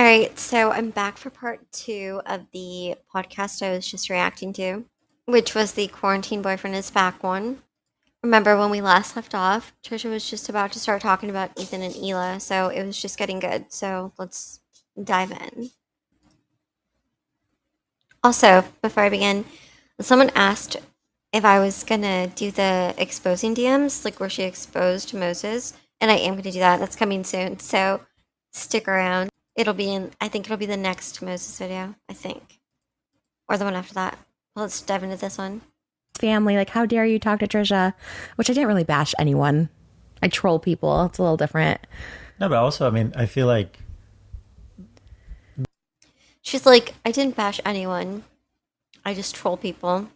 right, so I'm back for part 2 of the podcast I was just reacting to, which was the quarantine boyfriend is back one. Remember when we last left off, Trisha was just about to start talking about Ethan and Ela, so it was just getting good. So let's dive in. Also, before I begin, someone asked if I was gonna do the exposing DMs, like where she exposed Moses, and I am gonna do that. That's coming soon, so stick around. I think it'll be the next Moses video, I think. Or the one after that. Well, let's dive into this one. Family, like, how dare you talk to Trisha? Which I didn't really bash anyone. I troll people. It's a little different. No, but also, I mean, I feel like... She's like, I didn't bash anyone. I just troll people.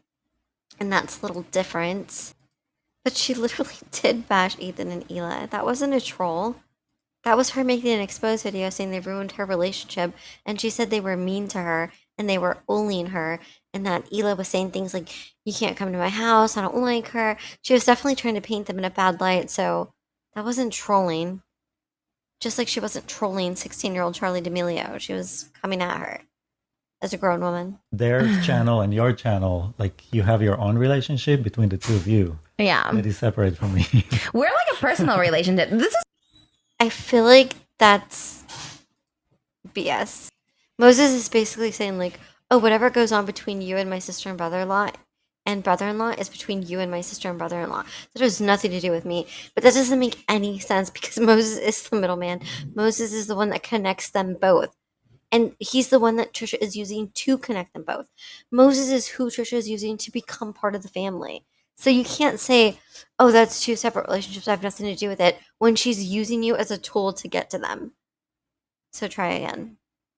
And that's a little different. But she literally did bash Ethan and Ela. That wasn't a troll. That was her making an exposed video saying they ruined her relationship. And she said they were mean to her and they were bullying her. And that Ela was saying things like, you can't come to my house, I don't like her. She was definitely trying to paint them in a bad light, so that wasn't trolling. Just like she wasn't trolling 16-year-old Charlie D'Amelio. She was coming at her as a grown woman. Their channel and your channel, like, you have your own relationship between the two of you. Yeah. That is separate from me. We're like a personal relationship. This is... I feel like that's BS. Moses is basically saying, like, oh, whatever goes on between you and my sister and brother-in-law is between you and my sister and brother-in-law. That has nothing to do with me. But that doesn't make any sense because Moses is the middleman. Moses is the one that connects them both. And he's the one that Trisha is using to connect them both. Moses is who Trisha is using to become part of the family. So you can't say, oh, that's two separate relationships, I have nothing to do with it, when she's using you as a tool to get to them. So try again.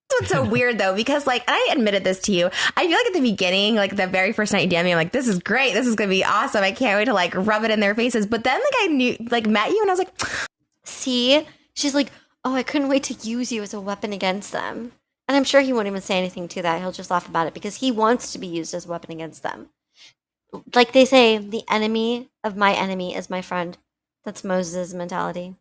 What's so weird though, because like I admitted this to you. I feel like at the beginning, like the very first night you DM'd me, I'm like, this is great, this is gonna be awesome. I can't wait to like rub it in their faces. But then like met you and I was like, see, she's like, oh, I couldn't wait to use you as a weapon against them. And I'm sure he won't even say anything to that. He'll just laugh about it because he wants to be used as a weapon against them. Like they say, the enemy of my enemy is my friend. That's Moses' mentality.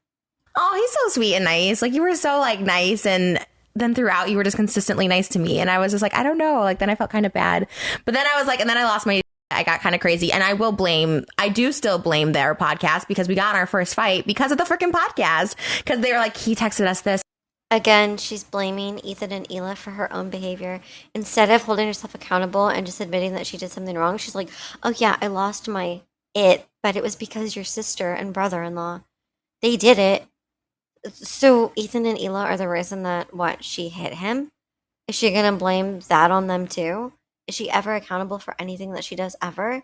oh, he's so sweet and nice. Like you were so like nice, and then throughout you were just consistently nice to me. And I was just like, I don't know. Like then I felt kind of bad. But then I was like, and then I got kind of crazy. And I do still blame their podcast because we got in our first fight because of the freaking podcast. Because they were like, he texted us this. Again, she's blaming Ethan and Ela for her own behavior. Instead of holding herself accountable and just admitting that she did something wrong, she's like, oh yeah, I lost my but it was because your sister and brother-in-law, they did it. So Ethan and Ela are the reason that, she hit him? Is she going to blame that on them too? Is she ever accountable for anything that she does ever?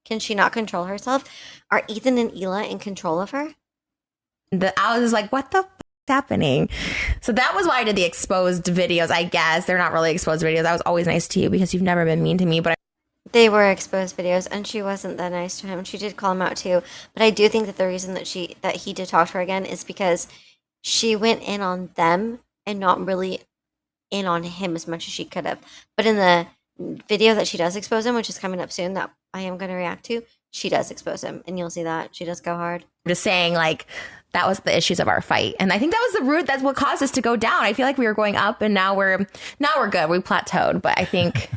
Can she not control herself? Are Ethan and Ela in control of her? I was just like, what the f- is happening? So that was why I did the exposed videos, I guess. They're not really exposed videos. I was always nice to you because you've never been mean to me. But they were exposed videos, and she wasn't that nice to him. She did call him out too. But I do think that the reason that he did talk to her again is because she went in on them and not really in on him as much as she could have. But in the video that she does expose him, which is coming up soon, that I am going to react to, she does expose him, and you'll see that. She does go hard. I'm just saying, like, that was the issues of our fight. And I think that was the root. That's what caused us to go down. I feel like we were going up, and now we're good. We plateaued, but I think...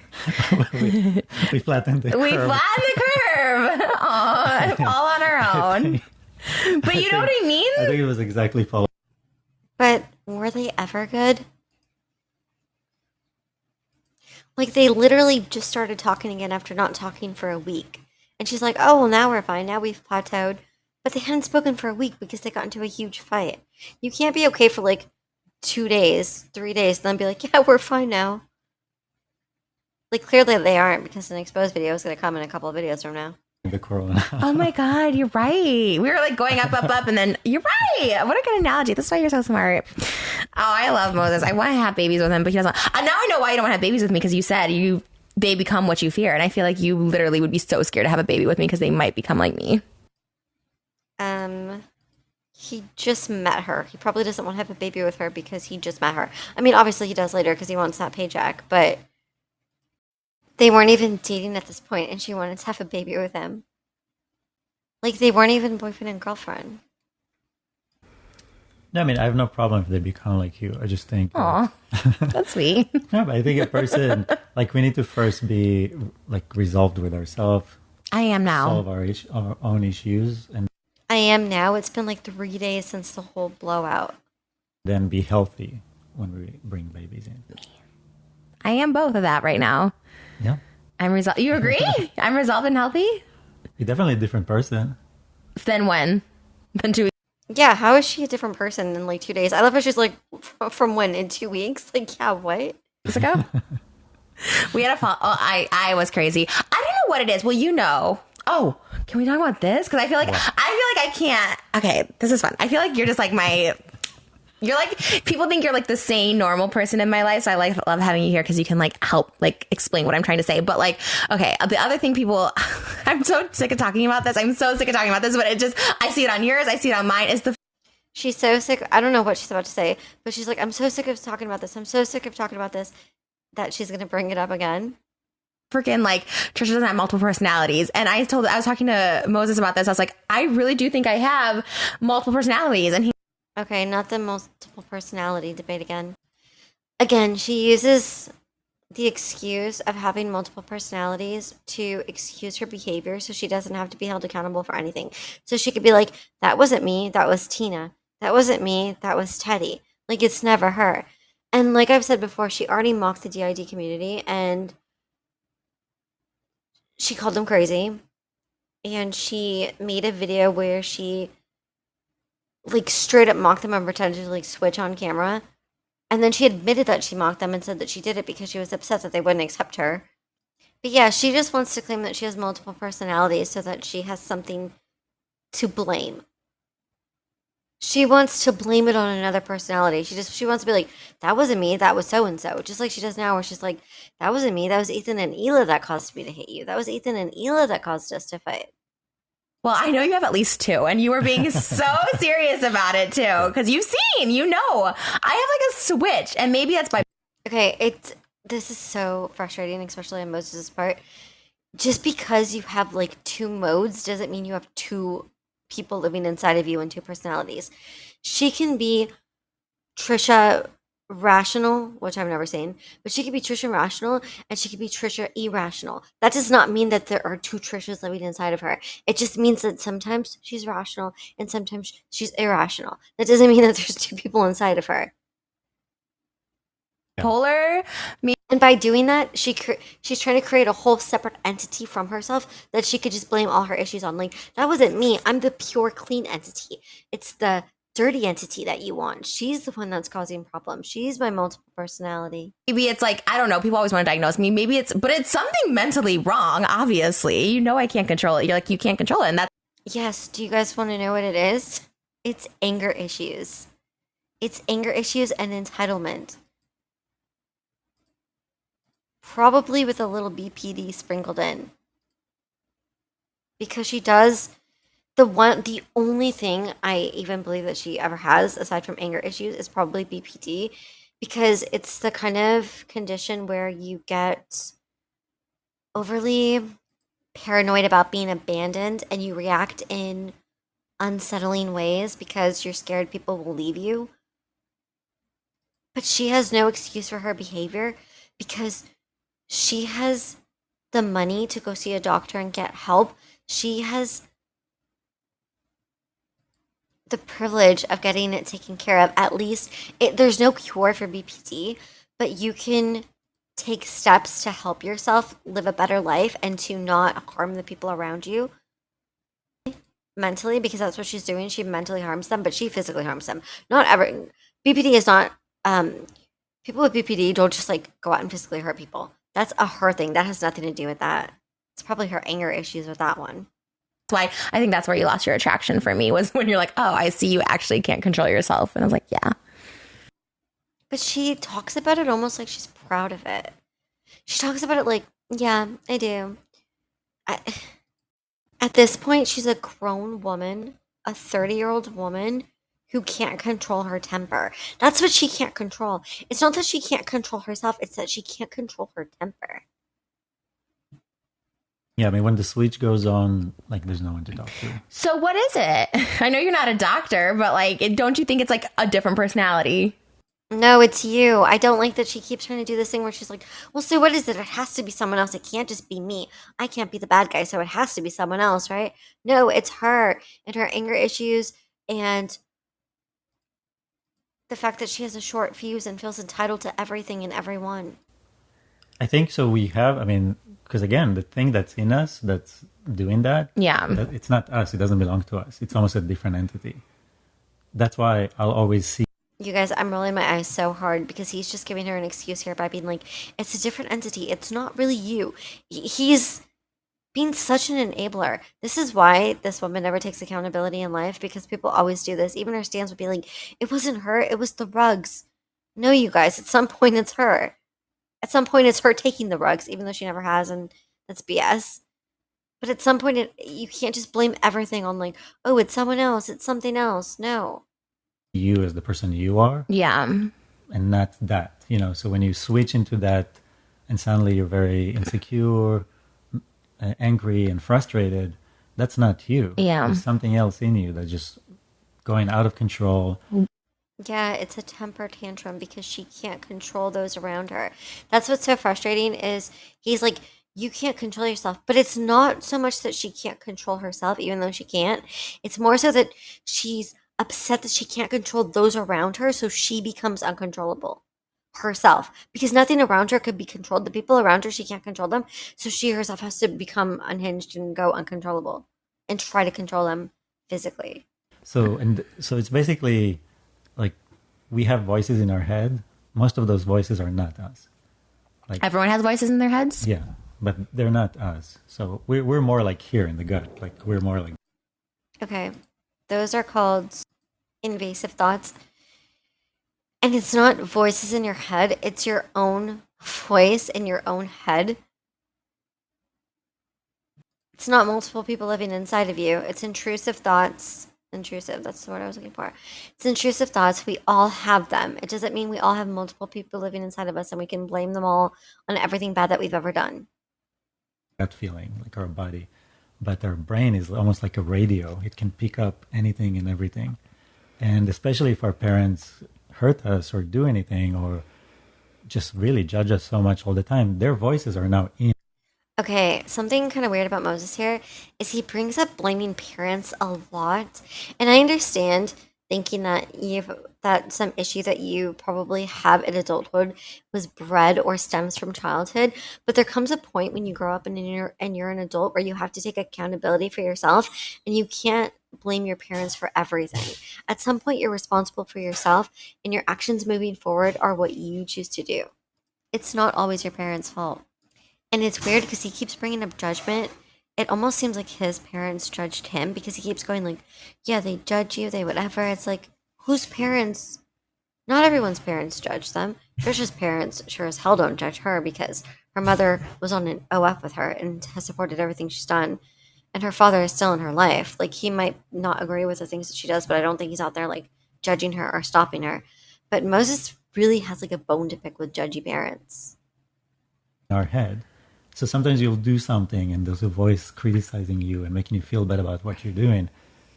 we flattened the curve. We flattened the curve. All on our own. But you know what I mean? I think it was exactly followed. But were they ever good? Like, they literally just started talking again after not talking for a week. And she's like, oh, well, now we're fine. Now we've plateaued. But they hadn't spoken for a week because they got into a huge fight. You can't be okay for, like, 2 days, 3 days, and then be like, yeah, we're fine now. Like, clearly they aren't because an exposed video is going to come in a couple of videos from now. The corona. Oh my God, you're right. We were like going up, and then you're right. What a good analogy. That's why you're so smart. Oh, I love Moses. I want to have babies with him, but he doesn't. Now I know why you don't want to have babies with me, because you said they become what you fear. And I feel like you literally would be so scared to have a baby with me because they might become like me. He just met her. He probably doesn't want to have a baby with her because he just met her. I mean, obviously he does later because he wants that paycheck, but they weren't even dating at this point, and she wanted to have a baby with him. Like, they weren't even boyfriend and girlfriend. No, I mean, I have no problem if they become like you. I just think, Aw, that's sweet. no, but I think a person, like, we need to first be like resolved with ourselves, I am now. solve our own issues, and I am now. It's been like 3 days since the whole blowout. then be healthy when we bring babies in. I am both of that right now. Yeah. I'm resolved. You agree? I'm resolved and healthy? You're definitely a different person. Then when? Then 2 weeks Yeah, how is she a different person in like 2 days? I love how she's like, from when? In 2 weeks? Like, yeah, what? ago? We had a fall. Oh, I was crazy. I don't know what it is. Well, you know. Oh, can we talk about this? Because I feel like I can't. Okay, this is fun. I feel like you're just like my. You're like, people think you're like the sane, normal person in my life. So I love having you here because you can like help like explain what I'm trying to say. But like, okay, the other thing people, I'm so sick of talking about this. I'm so sick of talking about this, but it just, I see it on yours. I see it on mine. It's the She's so sick. I don't know what she's about to say, but she's like, I'm so sick of talking about this. I'm so sick of talking about this that she's going to bring it up again. freaking like Trisha doesn't have multiple personalities. And I was talking to Moses about this. I was like, I really do think I have multiple personalities. And he, Okay, not the multiple personality debate again. Again, she uses the excuse of having multiple personalities to excuse her behavior so she doesn't have to be held accountable for anything. So she could be like, that wasn't me, that was Tina. That wasn't me, that was Teddy. Like, it's never her. And like I've said before, she already mocked the DID community and she called them crazy. And she made a video where she like straight up mocked them and pretended to like switch on camera. And then she admitted that she mocked them and said that she did it because she was upset that they wouldn't accept her. But yeah, she just wants to claim that she has multiple personalities so that she has something to blame. She wants to blame it on another personality. She wants to be like, that wasn't me, that was so and so. Just like she does now, where she's like, that wasn't me, that was Ethan and Ela that caused me to hate you. That was Ethan and Ela that caused us to fight. well, I know you have at least 2 and you were being so serious about it too. Cause you've seen, you know, I have like a switch and maybe that's by Okay, this is so frustrating, especially on Moses' part. Just because you have like 2 modes doesn't mean you have 2 people living inside of you and 2 personalities. She can be Trisha rational, which I've never seen, but she could be Trisha rational and she could be Trisha irrational. That does not mean that there are 2 Trishas living inside of her. It just means that sometimes she's rational and sometimes she's irrational. That doesn't mean that there's 2 people inside of her. polar. And by doing that, she's trying to create a whole separate entity from herself that she could just blame all her issues on. Like, that wasn't me. I'm the pure, clean entity. It's the dirty entity that you want. She's the one that's causing problems. She's my multiple personality. Maybe it's like, I don't know, people always want to diagnose me. Maybe but it's something mentally wrong, obviously. You know I can't control it. You're like, you can't control it. And that's Yes, do you guys want to know what it is? It's anger issues. It's anger issues and entitlement. Probably with a little BPD sprinkled in. Because she does the only thing I even believe that she ever has aside from anger issues is probably BPD, because it's the kind of condition where you get overly paranoid about being abandoned and you react in unsettling ways because you're scared people will leave you. But she has no excuse for her behavior because she has the money to go see a doctor and get help. She has the privilege of getting it taken care of. At least there's no cure for BPD, but you can take steps to help yourself live a better life and to not harm the people around you mentally, because that's what she's doing. She mentally harms them, but she physically harms them. Not ever. BPD is not. People with BPD don't just like go out and physically hurt people. That's a her thing. That has nothing to do with that. It's probably her anger issues with that one. why I think that's where you lost your attraction for me, was when you're like, oh, I see you actually can't control yourself. And I was like, yeah. But she talks about it almost like she's proud of it. She talks about it like, yeah, I do. At this point, she's a grown woman, a 30-year-old woman who can't control her temper. That's what she can't control. It's not that she can't control herself, it's that she can't control her temper. Yeah, I mean, when the switch goes on, like, there's no one to talk to. So what is it? I know you're not a doctor, but like, don't you think it's like a different personality? No, it's you. I don't like that she keeps trying to do this thing where she's like, well, so what is it? It has to be someone else. It can't just be me. I can't be the bad guy, so it has to be someone else, right? No, it's her and her anger issues and the fact that she has a short fuse and feels entitled to everything and everyone. I think so. We have, I mean, because again, the thing that's in us that's doing that, Yeah. it's not us. It doesn't belong to us. It's almost a different entity. That's why I'll always see. You guys, I'm rolling my eyes so hard because he's just giving her an excuse here by being like, it's a different entity. It's not really you. He's being such an enabler. This is why this woman never takes accountability in life because people always do this. Even her stans would be like, it wasn't her, it was the rugs. No, you guys, at some point it's her. At some point it's her taking the rugs, even though she never has, and that's BS. But at some point, you can't just blame everything on like, oh, it's someone else, it's something else. No. You as the person you are Yeah. and not that, so when you switch into that and suddenly you're very insecure, angry and frustrated, that's not you. Yeah. There's something else in you that's just going out of control. Yeah, it's a temper tantrum because she can't control those around her. That's what's so frustrating is he's like, you can't control yourself. But it's not so much that she can't control herself, even though she can't. It's more so that she's upset that she can't control those around her, so she becomes uncontrollable herself. Because nothing around her could be controlled. The people around her, she can't control them. So she herself has to become unhinged and go uncontrollable and try to control them physically. So it's basically like we have voices in our head. Most of those voices are not us. Like Everyone has voices in their heads. yeah, but they're not us. So we're more like here in the gut. Like we're more like Okay, those are called invasive thoughts. And it's not voices in your head, it's your own voice in your own head. It's not multiple people living inside of you. It's intrusive thoughts. Intrusive, that's the word I was looking for. It's intrusive thoughts. We all have them. It doesn't mean we all have multiple people living inside of us and we can blame them all on everything bad that we've ever done. gut feeling, like our body. But our brain is almost like a radio. It can pick up anything and everything. And especially if our parents hurt us or do anything or just really judge us so much all the time, their voices are now in. Okay, something kind of weird about Moses here is he brings up blaming parents a lot. And I understand thinking that that some issue that you probably have in adulthood was bred or stems from childhood, but there comes a point when you grow up and you're an adult where you have to take accountability for yourself and you can't blame your parents for everything. At some point you're responsible for yourself and your actions moving forward are what you choose to do. It's not always your parents' fault. And it's weird because he keeps bringing up judgment. It almost seems like his parents judged him because he keeps going like, yeah, they judge you, they whatever. It's like, whose parents? Not everyone's parents judge them. Trisha's parents sure as hell don't judge her because her mother was on an OF with her and has supported everything she's done. And her father is still in her life. Like, he might not agree with the things that she does, but I don't think he's out there, like, judging her or stopping her. But Moses really has, like, a bone to pick with judgy parents. Our head. So sometimes you'll do something and there's a voice criticizing you and making you feel bad about what you're doing.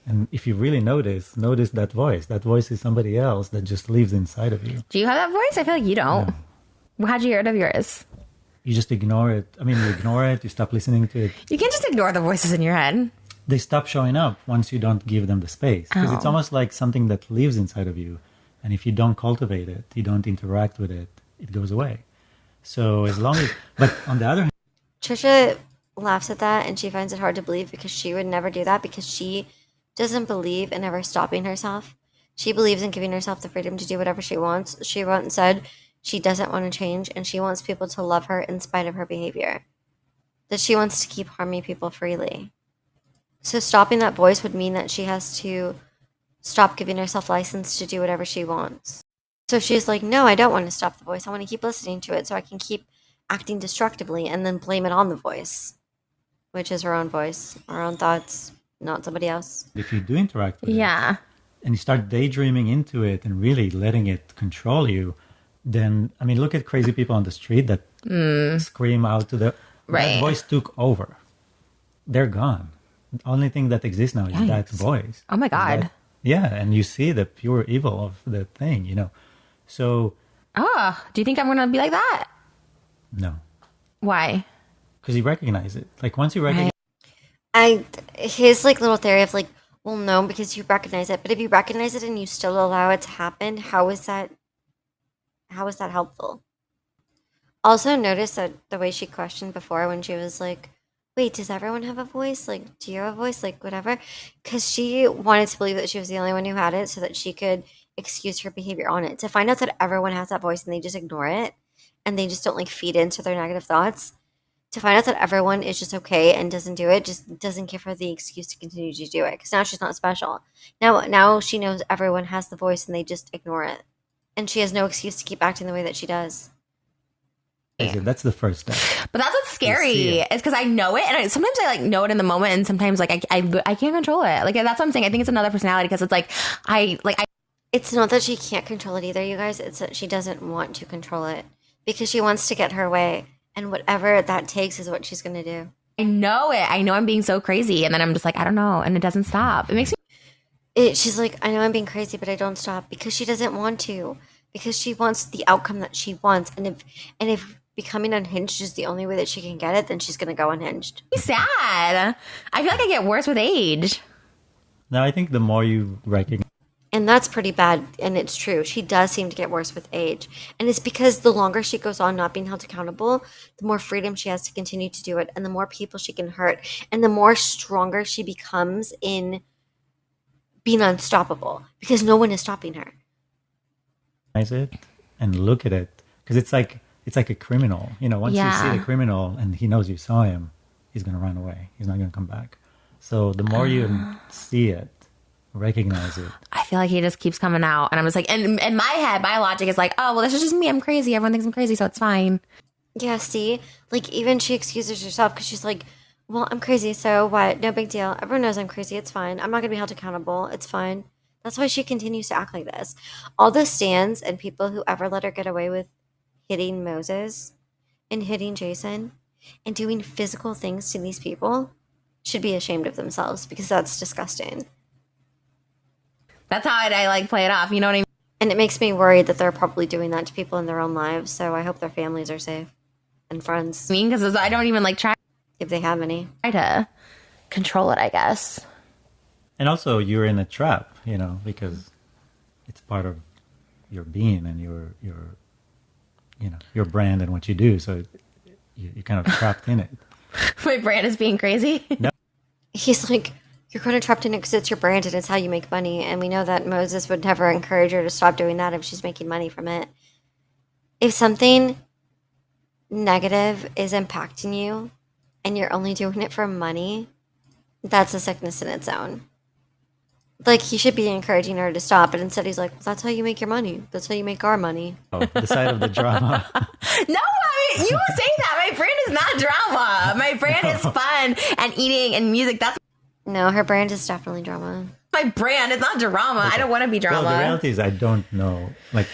And if you really notice that voice. That voice is somebody else that just lives inside of you. Do you have that voice? I feel like you don't. How'd you hear it of yours? You just ignore it. I mean, you ignore it, you stop listening to it. You can't just ignore the voices in your head. They stop showing up once you don't give them the space. Because it's almost like something that lives inside of you. And if you don't cultivate it, you don't interact with it, it goes away. So as long as, but on the other hand, Trisha laughs at that and she finds it hard to believe because she would never do that because she doesn't believe in ever stopping herself. She believes in giving herself the freedom to do whatever she wants. She once said she doesn't want to change and she wants people to love her in spite of her behavior. That she wants to keep harming people freely. So stopping that voice would mean that she has to stop giving herself license to do whatever she wants. So she's like, no, I don't want to stop the voice. I want to keep listening to it so I can keep acting destructively and then blame it on the voice, which is her own voice, her own thoughts, not somebody else. if you do interact with it, Yeah. and you start daydreaming into it and really letting it control you, then, I mean, look at crazy people on the street that scream out to the... Right. That voice took over. they're gone. The only thing that exists now is that voice. Oh my Is God. that- yeah, and you see the pure evil of the thing, So Do you think I'm going to be like that? no, Why? because you recognize it. Like once you recognize, His like little theory of like, well, no, because you recognize it. But if you recognize it and you still allow it to happen, how is that helpful? Also, notice that the way she questioned before when she was like, wait, does everyone have a voice? Like, do you have a voice? Like, whatever. Because she wanted to believe that she was the only one who had it so that she could excuse her behavior on it. To find out that everyone has that voice and they just ignore it and they just don't like feed into their negative thoughts. To find out that everyone is just okay and doesn't do it just doesn't give her the excuse to continue to do it because now she's not special. Now she knows everyone has the voice and they just ignore it. And she has no excuse to keep acting the way that she does. it, that's the first step. But that's what's see scary. it. It's because I know it, and sometimes I like know it in the moment, and sometimes like I can't control it. Like that's what I'm saying. I think it's another personality because it's like I It's not that she can't control it either, you guys. It's that she doesn't want to control it because she wants to get her way. And whatever that takes is what she's going to do. know it. I know I'm being so crazy, and then I'm just like I don't know, and it doesn't stop. It makes me. She's like, I know I'm being crazy, but I don't stop because she doesn't want to. Because she wants the outcome that she wants. And if becoming unhinged is the only way that she can get it, then she's going to go unhinged. Sad. I feel like I get worse with age. Now I think the more you recognize. And that's pretty bad, and it's true. She does seem to get worse with age. And it's because the longer she goes on not being held accountable, the more freedom she has to continue to do it, and the more people she can hurt, and the more stronger she becomes in being unstoppable, because no one is stopping her. It and look at it because it's like a criminal. Once you see the criminal and he knows you saw him, he's gonna run away. He's not gonna come back. So the more you see it, recognize it. I feel like he just keeps coming out, and I'm just like, and in my head, my logic is like, oh well, this is just me. I'm crazy. Everyone thinks I'm crazy, so it's fine. Yeah, see? Like, even she excuses herself because she's like, well, I'm crazy, so what? No big deal. Everyone knows I'm crazy. It's fine. I'm not going to be held accountable. It's fine. That's why she continues to act like this. All the stands and people who ever let her get away with hitting Moses and hitting Jason and doing physical things to these people should be ashamed of themselves because that's disgusting. That's how I like play it off. You know what I mean? And it makes me worried that they're probably doing that to people in their own lives, so I hope their families are safe and friends, Because I don't even like try if they have any. to control it, I guess. And also, you're in a trap, because it's part of your being and your brand and what you do. So you're kind of trapped in it. My brand is being crazy. No, He's like, you're kind of trapped in it because it's your brand and it's how you make money. And we know that Moses would never encourage her to stop doing that if she's making money from it. If something negative is impacting you and you're only doing it for money, that's a sickness in its own. Like, he should be encouraging her to stop, but instead he's like, well, that's how you make your money. That's how you make our money. the side of the drama. No, I mean, you say that. My brand is not drama. My brand is fun and eating and music. That's No, her brand is definitely drama. my brand. It's not drama. Okay. I don't want to be drama. Well, the reality is I don't know. Like,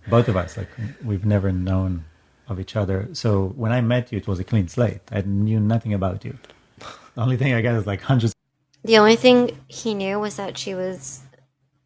both of us, like, we've never known of each other. So when I met you, it was a clean slate. I knew nothing about you. The only thing I got is like hundreds. The only thing he knew was that she was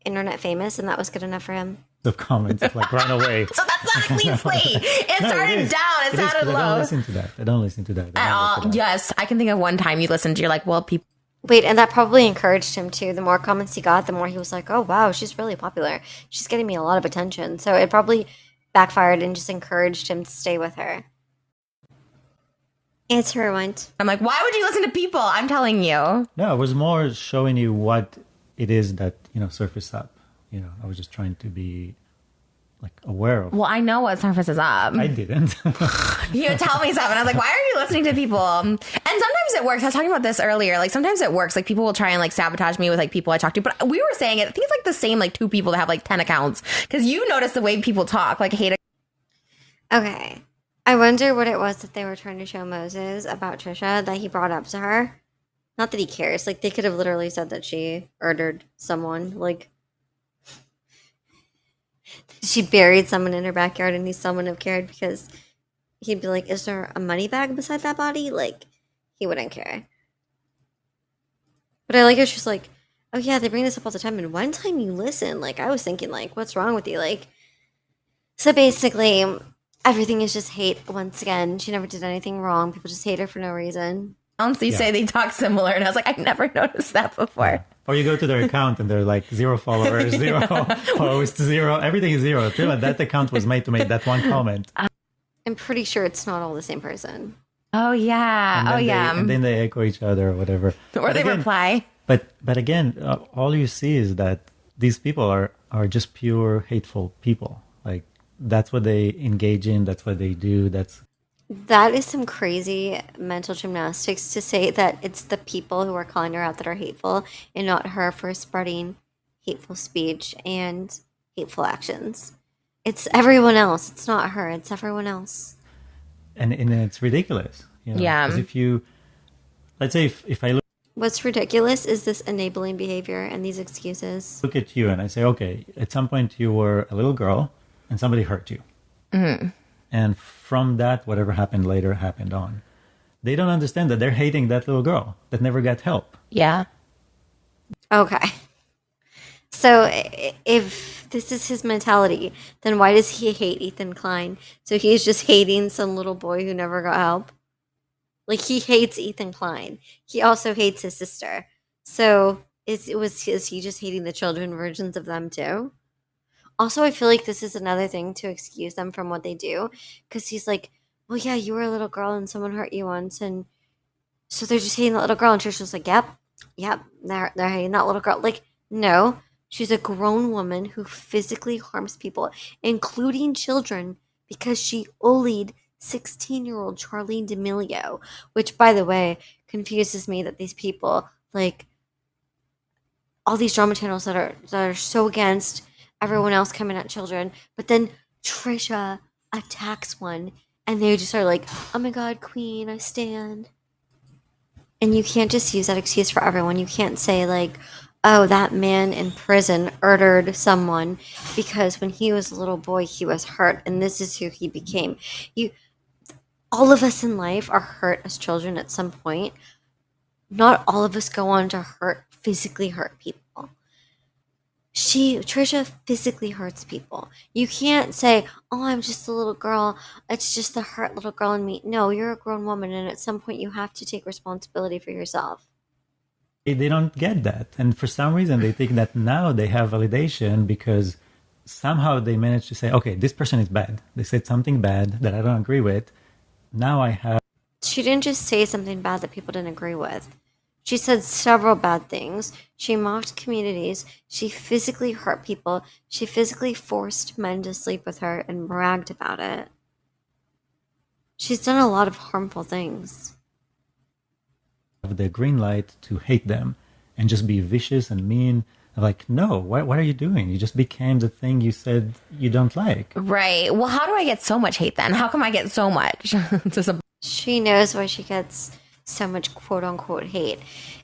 internet famous, and that was good enough for him. Of comments of like run away. So that's not a clean slate. It started down. It sounded low. I don't listen to that. I don't listen to that At all. Yes, I can think of one time you listened to. You're like, well, people. Wait, and that probably encouraged him too. The more comments he got, the more he was like, oh, wow, she's really popular. She's getting me a lot of attention. So it probably backfired and just encouraged him to stay with her. Answer rewind. I'm like, why would you listen to people? I'm telling you. No, I was more showing you what it is that, surfaced up. I was just trying to be like aware of. Well, I know what surfaces up. I didn't. You would tell me something. I was like, why are you listening to people? And sometimes it works. I was talking about this earlier. Like sometimes it works. Like people will try and like sabotage me with like people I talk to. But we were saying it. I think it's like the same like two people that have like 10 accounts. Because you notice the way people talk. Like hate. Okay. I wonder what it was that they were trying to show Moses about Trisha that he brought up to her. Not that he cares. Like they could have literally said that she murdered someone. Like she buried someone in her backyard and he still wouldn't have cared because he'd be like, is there a money bag beside that body? Like, he wouldn't care. But I like how she's like, oh yeah, they bring this up all the time, and one time you listen, like I was thinking, like, what's wrong with you? Like, so basically, everything is just hate once again. She never did anything wrong. People just hate her for no reason. Honestly, Yeah. say they talk similar, and I was like, I never noticed that before. Yeah. Or you go to their account and they're like 0 followers, 0 posts, 0. Everything is 0. That account was made to make that one comment. I'm pretty sure it's not all the same person. Oh yeah, And then they echo each other or whatever. or But they again, reply. But again, all you see is that these people are just pure hateful people. Like that's what they engage in. That's what they do. That is some crazy mental gymnastics to say that it's the people who are calling her out that are hateful and not her for spreading hateful speech and hateful actions. It's everyone else. It's not her. It's everyone else. and it's ridiculous. Yeah. Because if you, let's say, if I What's ridiculous is this enabling behavior and these excuses. look at you and I say, okay, at some point you were a little girl and somebody hurt you. And from that, whatever happened later happened on. They don't understand that they're hating that little girl that never got help. Yeah. Okay. So if this is his mentality, then why does he hate Ethan Klein? So he's just hating some little boy who never got help? Like, he hates Ethan Klein. He also hates his sister. So is he just hating the children versions of them too? Also, I feel like this is another thing to excuse them from what they do, because he's like, well, yeah, you were a little girl and someone hurt you once, and so they're just hating that little girl. And Trisha's like, yep, they're hating that little girl. Like, no, she's a grown woman who physically harms people, including children, because she bullied 16-year-old Charlene D'Amelio, which, by the way, confuses me that these people, like, all these drama channels that are so against everyone else coming at children, but then Trisha attacks one, and they just are like, "Oh my God, Queen, I stand." And you can't just use that excuse for everyone. You can't say like, "Oh, that man in prison murdered someone because when he was a little boy, he was hurt, and this is who he became." You, all of us in life are hurt as children at some point. Not all of us go on to physically hurt people. Trisha physically hurts people. You can't say, "Oh, I'm just a little girl. It's just the hurt little girl in me." No, you're a grown woman, and at some point you have to take responsibility for yourself. They don't get that. And for some reason, they think that now they have validation because somehow they managed to say, okay, this person is bad. They said something bad that I don't agree with. Now I have. She didn't just say something bad that people didn't agree with. She said several bad things. She mocked communities. She physically hurt people. She physically forced men to sleep with her and bragged about it. She's done a lot of harmful things. The green light to hate them and just be vicious and mean. Like, no, what are you doing? You just became the thing you said you don't like. Right. Well, how do I get so much hate then? How come I get so much? She knows why she gets so much quote unquote hate.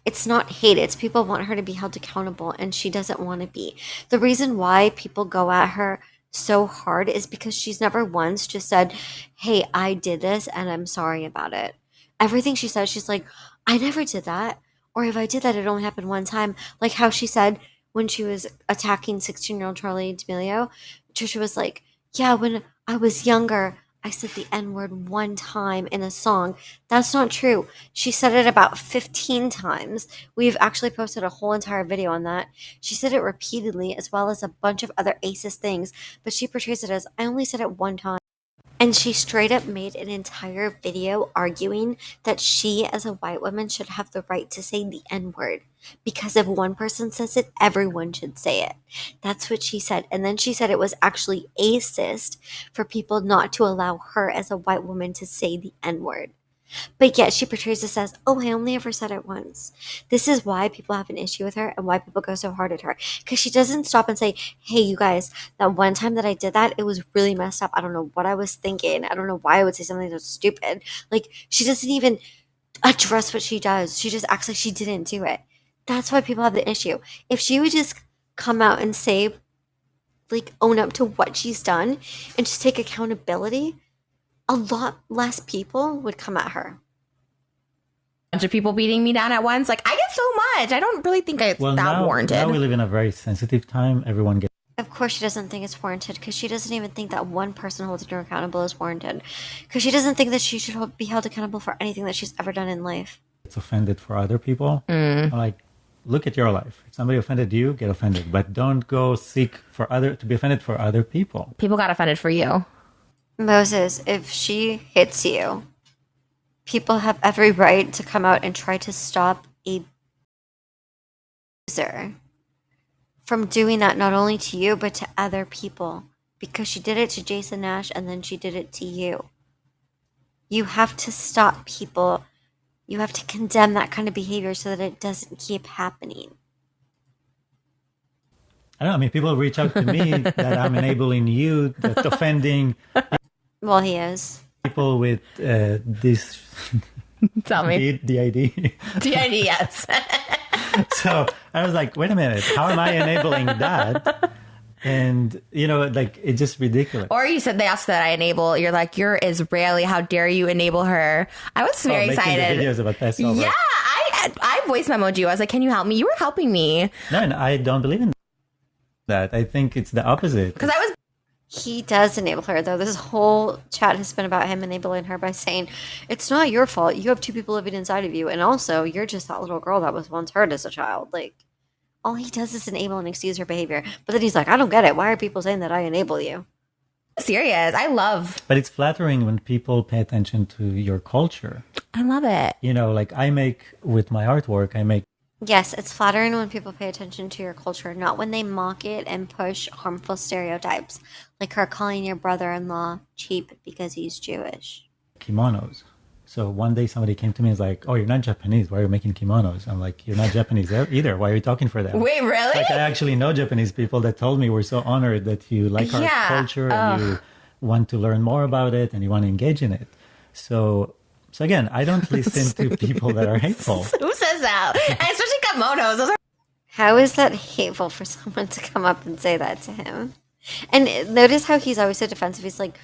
It's not hate, it's people want her to be held accountable, and she doesn't want to be. The reason why people go at her so hard is because she's never once just said, "Hey, I did this and I'm sorry about it." Everything she says, she's like, "I never did that." Or if I did that, it only happened one time. Like how she said when she was attacking 16-year-old Charlie D'Amelio, Trisha was like, "Yeah, when I was younger, I said the N-word one time in a song." That's not true. She said it about 15 times. We've actually posted a whole entire video on that. She said it repeatedly, as well as a bunch of other aces things, but she portrays it as, "I only said it one time." And she straight up made an entire video arguing that she, as a white woman, should have the right to say the N-word. Because if one person says it, everyone should say it. That's what she said. And then she said it was actually racist for people not to allow her, as a white woman, to say the N-word. But yet she portrays this as, "Oh, I only ever said it once." This is why people have an issue with her and why people go so hard at her. Because she doesn't stop and say, "Hey, you guys, that one time that I did that, it was really messed up. I don't know what I was thinking. I don't know why I would say something so stupid." Like, she doesn't even address what she does. She just acts like she didn't do it. That's why people have the issue. If she would just come out and say, like, own up to what she's done and just take accountability, a lot less people would come at her. bunch of people beating me down at once. Like, I get so much. I don't really think it's that warranted. Now we live in a very sensitive time. Everyone gets. Of course she doesn't think it's warranted because she doesn't even think that one person holding her accountable is warranted. Because she doesn't think that she should be held accountable for anything that she's ever done in life. Offended for other people. I'm like, look at your life. If somebody offended you, get offended. But don't go seek to be offended for other people. People got offended for you. Moses, if she hits you, people have every right to come out and try to stop a abuser from doing that, not only to you, but to other people. Because she did it to Jason Nash and then she did it to you. You have to stop people. You have to condemn that kind of behavior so that it doesn't keep happening. I don't know. I mean, people reach out to me that I'm enabling you, that offending Well, he is. people with this Tell me. DID. DID, yes. So I was like, wait a minute, how am I enabling that? And, like, it's just ridiculous. Or you said they asked that I enable. You're like, you're Israeli. How dare you enable her? I was very excited. The videos about Passover. Yeah, I voice memoed you. I was like, can you help me? You were helping me. No, and I don't believe in that. I think it's the opposite. Because I was... He does enable her, though. This whole chat has been about him enabling her by saying, it's not your fault. You have two people living inside of you. And also, you're just that little girl that was once hurt as a child. Like, all he does is enable and excuse her behavior. But then he's like, I don't get it. Why are people saying that I enable you? Serious. I love... But it's flattering when people pay attention to your culture. I love it. Like I make, with my artwork, I make... Yes, it's flattering when people pay attention to your culture, not when they mock it and push harmful stereotypes, like her calling your brother-in-law cheap because he's Jewish. Kimonos. So one day somebody came to me and was like, oh, you're not Japanese. Why are you making kimonos? I'm like, you're not Japanese either. Why are you talking for them? Wait, really? Like, I actually know Japanese people that told me we're so honored that you like our culture and you want to learn more about it and you want to engage in it. So again, I don't listen to people that are hateful. Who says that? And especially kimonos. Those are... How is that hateful for someone to come up and say that to him? And notice how he's always so defensive. He's like,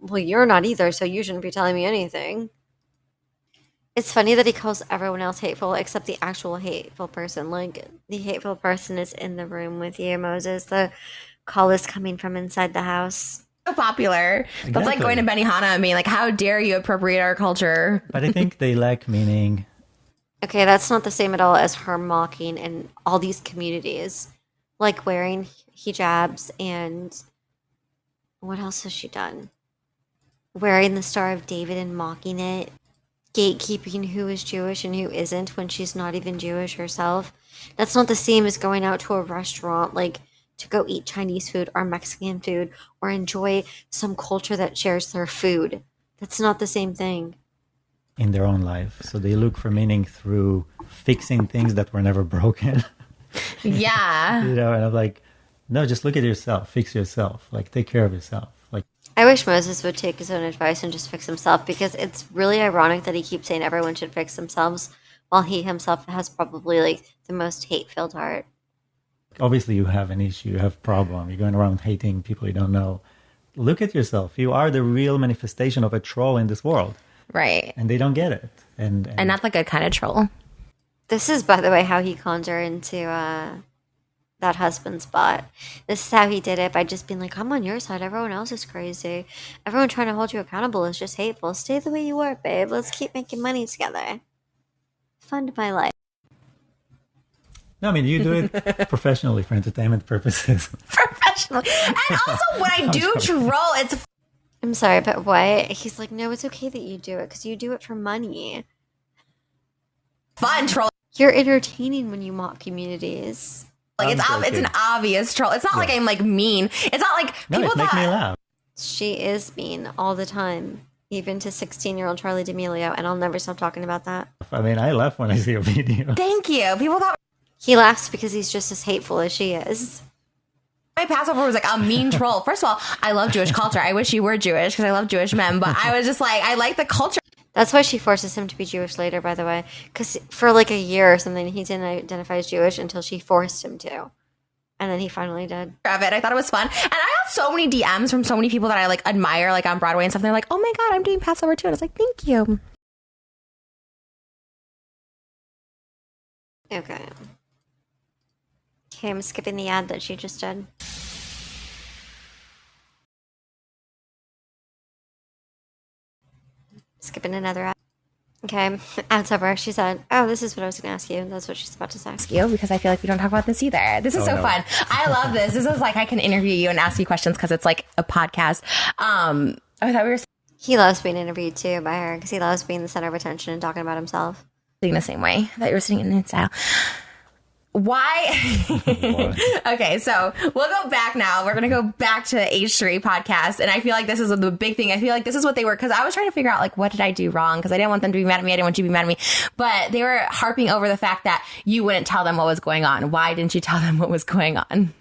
well, you're not either, so you shouldn't be telling me anything. It's funny that he calls everyone else hateful except the actual hateful person. Like, the hateful person is in the room with you, Moses. The call is coming from inside the house. So popular. Exactly. That's like going to Benihana and being like, how dare you appropriate our culture? But I think they lack meaning. Okay, that's not the same at all as her mocking in all these communities. Like wearing hijabs and... what else has she done? Wearing the Star of David and mocking it. Gatekeeping who is Jewish and who isn't when she's not even Jewish herself. That's not the same as going out to a restaurant, like to go eat Chinese food or Mexican food or enjoy some culture that shares their food. That's not the same thing. In their own life. So they look for meaning through fixing things that were never broken. Yeah. And I'm like, no, just look at yourself. Fix yourself. Like, take care of yourself. Like, I wish Moses would take his own advice and just fix himself, because it's really ironic that he keeps saying everyone should fix themselves while he himself has probably like the most hate-filled heart. Obviously you have an issue, you have a problem, you're going around hating people you don't know. Look at yourself. You are the real manifestation of a troll in this world. Right. And they don't get it. And not the good kind of troll. This is, by the way, how he conned her into that husband spot. This is how he did it, by just being like, I'm on your side. Everyone else is crazy. Everyone trying to hold you accountable is just hateful. Stay the way you are, babe. Let's keep making money together. Fund my life. No, I mean, you do it professionally for entertainment purposes. Professionally. And also, when I do troll, it's... I'm sorry, but what? He's like, no, it's okay that you do it, because you do it for money. fun troll. You're entertaining when you mock communities. Like, it's an obvious troll. It's not like I'm like mean. It's not like people make me laugh. She is mean all the time, even to 16-year-old Charlie D'Amelio, and I'll never stop talking about that. I mean, I laugh when I see a video. Thank you. People thought he laughs because he's just as hateful as she is. my Passover was like a mean troll. First of all, I love Jewish culture. I wish you were Jewish because I love Jewish men, but I was just like, I like the culture. That's why she forces him to be Jewish later, by the way. Because for like a year or something, he didn't identify as Jewish until she forced him to. And then he finally did. Of it. I thought it was fun. And I got so many DMs from so many people that I like admire, like on Broadway and stuff. And they're like, oh my God, I'm doing Passover too. And I was like, thank you. Okay. Okay, I'm skipping the ad that she just did. Skipping another ad. Okay, ad's over. She said, "Oh, this is what I was going to ask you." That's what she's about to say. Ask you because I feel like we don't talk about this either. This is so no. fun. I love this. This is like I can interview you and ask you questions because it's like a podcast. I thought we were He loves being interviewed too by her because he loves being the center of attention and talking about himself. sitting the same way that you were sitting in style. Why? Okay, so we'll go back now. We're going to go back to H3 podcast. And I feel like this is the big thing. I feel like this is what they were, because I was trying to figure out, like, what did I do wrong? Because I didn't want them to be mad at me. I didn't want you to be mad at me. But they were harping over the fact that you wouldn't tell them what was going on. Why didn't you tell them what was going on?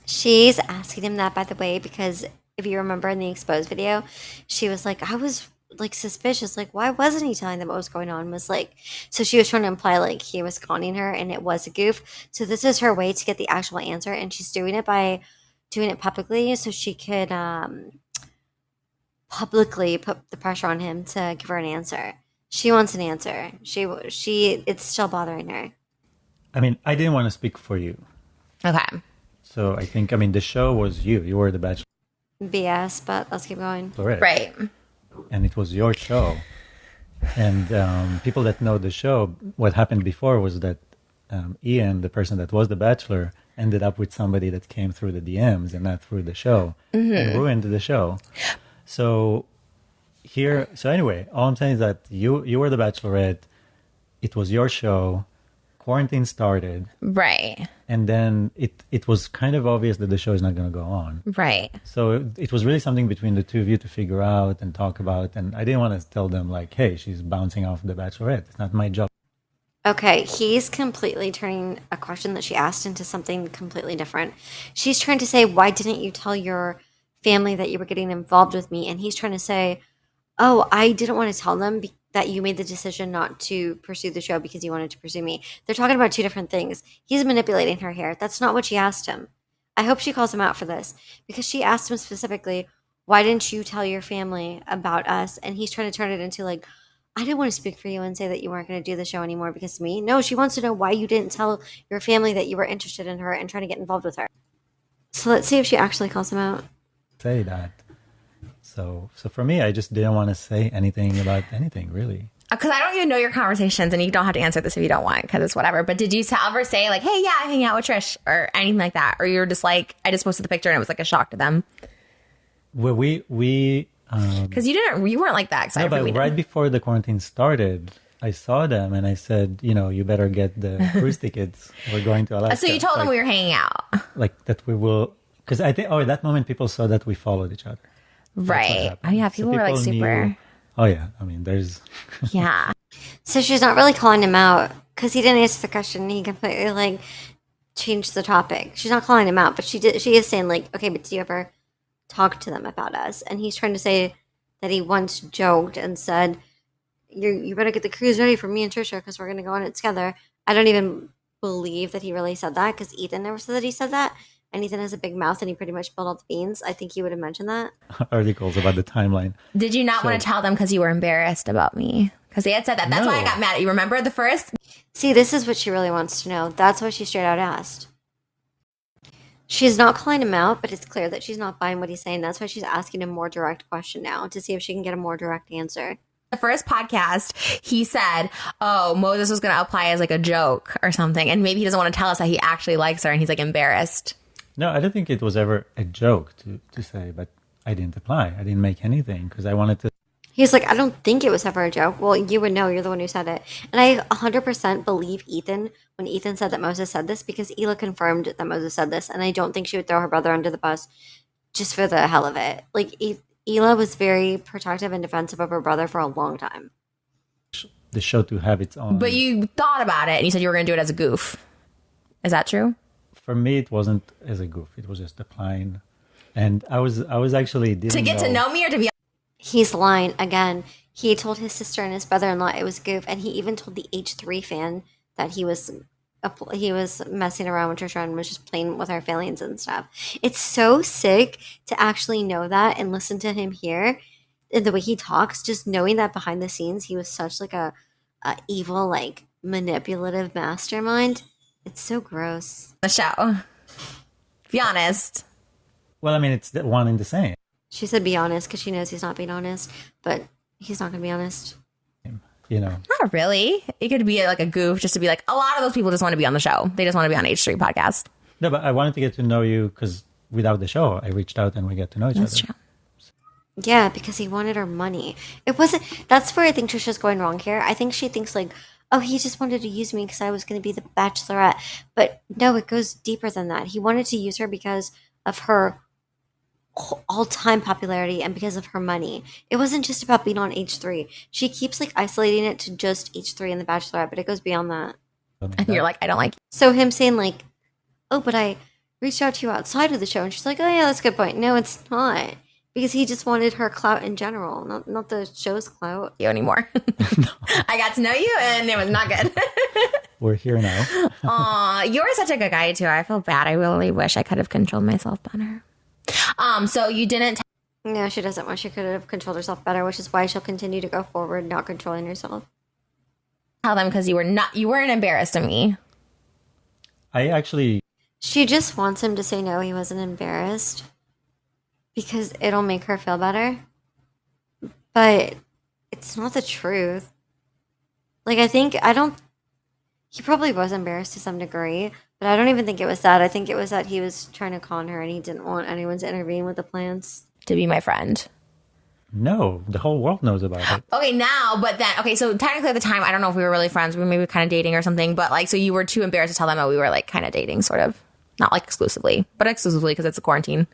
She's asking him that, by the way, because if you remember in the exposed video, she was like, I was like suspicious. Like, why wasn't he telling them what was going on? Was like, so she was trying to imply like he was conning her and it was a goof. So this is her way to get the actual answer. And she's doing it by doing it publicly so she could publicly put the pressure on him to give her an answer. She wants an answer. It's still bothering her. I mean, I didn't want to speak for you. Okay. So I think, I mean, the show was you. You were the bachelor. BS, but let's keep going. Right. And it was your show. And people that know the show, what happened before was that Ian, the person that was the bachelor, ended up with somebody that came through the DMs and not through the show, and ruined the show. So anyway, all I'm saying is that you were the bachelorette. It was your show. Quarantine started. Right. And then it was kind of obvious that the show is not going to go on. Right. So it was really something between the two of you to figure out and talk about. And I didn't want to tell them like, hey, she's bouncing off the bachelorette. It's not my job. Okay, he's completely turning a question that she asked into something completely different. She's trying to say, why didn't you tell your family that you were getting involved with me? And he's trying to say, oh, I didn't want to tell them that you made the decision not to pursue the show because you wanted to pursue me. They're talking about two different things. He's manipulating her here. That's not what she asked him. I hope she calls him out for this because she asked him specifically, why didn't you tell your family about us? And he's trying to turn it into like, I didn't want to speak for you and say that you weren't going to do the show anymore because of me. No, she wants to know why you didn't tell your family that you were interested in her and trying to get involved with her. So let's see if she actually calls him out. Say that. So for me, I just didn't want to say anything about anything, really. Because I don't even know your conversations, and you don't have to answer this if you don't want, because it's whatever. But did you ever say, like, hey, yeah, I hang out with Trish, or anything like that? Or you're just like, I just posted the picture, and it was like a shock to them? Well, we because you weren't like that. no, but right before the quarantine started, I saw them, and I said, you better get the cruise tickets. We're going to Alaska. So you told them we were hanging out. Like, that we will... Because I think, at that moment, people saw that we followed each other. Right. Oh, yeah. People were like super... Knew, oh, yeah. I mean, there's... Yeah. So she's not really calling him out because he didn't answer the question. He completely like changed the topic. She's not calling him out, but she is saying like, okay, but do you ever talk to them about us? And he's trying to say that he once joked and said, you better get the cruise ready for me and Trisha because we're going to go on it together. I don't even believe that he really said that because Ethan never said that he said that. And Ethan has a big mouth and he pretty much spilled all the beans. I think he would have mentioned that. Articles about the timeline. Did you not want to tell them because you were embarrassed about me? Because they had said that. That's why I got mad at you. Remember the first? See, this is what she really wants to know. That's why she straight out asked. She's not calling him out, but it's clear that she's not buying what he's saying. That's why she's asking a more direct question now to see if she can get a more direct answer. The first podcast, he said, oh, Moses was going to apply as like a joke or something. And maybe he doesn't want to tell us that he actually likes her and he's like embarrassed. No, I don't think it was ever a joke to say, but I didn't apply. I didn't make anything because I wanted to. He's like, I don't think it was ever a joke. Well, you would know. You're the one who said it. And I 100% believe Ethan when Ethan said that Moses said this because Hila confirmed that Moses said this. And I don't think she would throw her brother under the bus just for the hell of it. Like, Hila was very protective and defensive of her brother for a long time. The show to have its own. But you thought about it and you said you were going to do it as a goof. Is that true? For me, it wasn't as a goof. It was just applying. And I was actually... To get to know me or to be... He's lying again. He told his sister and his brother-in-law it was a goof, and he even told the H3 fan that he was messing around with Trisha and was just playing with her feelings and stuff. It's so sick to actually know that and listen to him here and the way he talks. Just knowing that behind the scenes, he was such like a evil, like manipulative mastermind. It's so gross. The show. Be honest. Well, I mean, it's the one and the same. She said be honest because she knows he's not being honest, but he's not going to be honest. You know, Not really. It could be like a goof just to be like, a lot of those people just want to be on the show. They just want to be on H3 podcast. no, but I wanted to get to know you because without the show, I reached out and we get to know each That's other. true. Yeah, because he wanted her money. It wasn't. That's where I think Trisha's going wrong here. I think she thinks like, oh, he just wanted to use me because I was going to be the bachelorette. But no, it goes deeper than that. He wanted to use her because of her all-time popularity and because of her money. It wasn't just about being on H3. She keeps like isolating it to just H3 and the bachelorette, but it goes beyond that. And you're like, I don't like you. So him saying like, oh, but I reached out to you outside of the show, and she's like, oh yeah, that's a good point. No, it's not. Because he just wanted her clout in general, not the show's clout. You anymore. I got to know you and it was not good. We're here now. Aw, you were such a good guy too. I feel bad. I really wish I could have controlled myself better. So you didn't No, she doesn't want. She could have controlled herself better, which is why she'll continue to go forward, not controlling herself. tell them because you weren't embarrassed of me. I actually, She just wants him to say no, he wasn't embarrassed. Because it'll make her feel better. But it's not the truth. Like, he probably was embarrassed to some degree, but I don't even think it was that. I think it was that he was trying to con her and he didn't want anyone to intervene with the plans. To be my friend. no, the whole world knows about it. Okay, now, but then, okay, so technically at the time, I don't know if we were really friends. We were maybe kind of dating or something, but like, so you were too embarrassed to tell them that we were like kind of dating, sort of. Not like exclusively, but exclusively because it's a quarantine.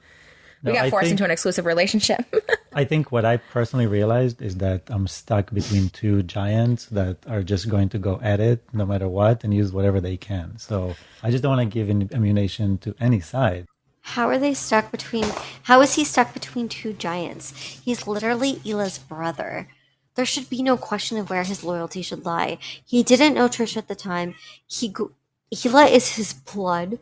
We No, got I forced think- into an exclusive relationship. I think what I personally realized is that I'm stuck between two giants that are just going to go at it no matter what and use whatever they can. So I just don't want to give ammunition to any side. How is he stuck between two giants? He's literally Ila's brother. There should be no question of where his loyalty should lie. He didn't know Trisha at the time. Ila is his blood.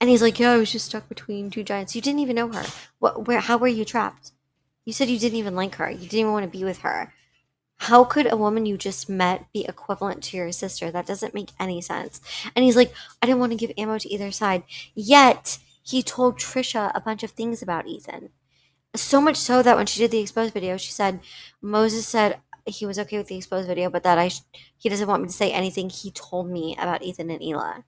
And he's like, yeah, I was just stuck between two giants. You didn't even know her. How were you trapped? You said you didn't even like her. You didn't even want to be with her. How could a woman you just met be equivalent to your sister? That doesn't make any sense. And he's like, I didn't want to give ammo to either side. Yet, he told Trisha a bunch of things about Ethan. So much so that when she did the exposed video, she said, Moses said he was okay with the exposed video, but that he doesn't want me to say anything he told me about Ethan and Ela.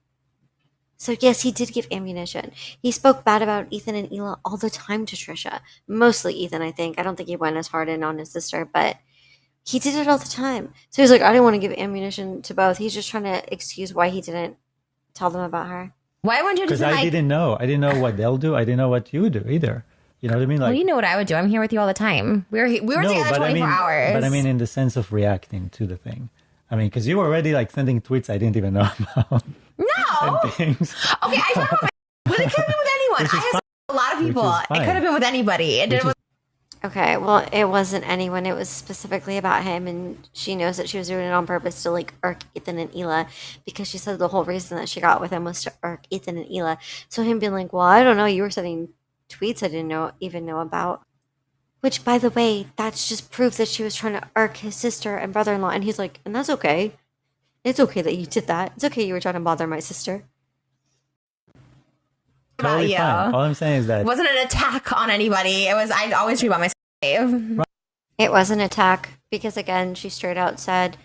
So yes, he did give ammunition. He spoke bad about Ethan and Ela all the time to Trisha. Mostly Ethan, I think. I don't think he went as hard in on his sister, but he did it all the time. So he's like, I didn't want to give ammunition to both. He's just trying to excuse why he didn't tell them about her. Why wouldn't you just Because be I like, didn't know. I didn't know what they'll do. I didn't know what you do either. You know what I mean? well, Like, you know what I would do. I'm here with you all the time. We were together 24 I mean, hours. but I mean, in the sense of reacting to the thing. I mean, because you were already like sending tweets I didn't even know about no. and things. Okay, I talk about but it could have been with anyone. Which is I have fine. a lot of people. Which is It fine. could have been with anybody. It Which was Okay, well, it wasn't anyone. It was specifically about him, and she knows that she was doing it on purpose to like irk Ethan and Ela, because she said the whole reason that she got with him was to irk Ethan and Ela. So him being like, "Well, I don't know, you were sending tweets I didn't even know about," which, by the way, that's just proof that she was trying to irk his sister and brother-in-law. And he's like, "And that's okay. It's okay that you did that. It's okay you were trying to bother my sister." Totally you. fine. All I'm saying is that It wasn't an attack on anybody. It was, I always treat about myself. It was an attack because, again, she straight out said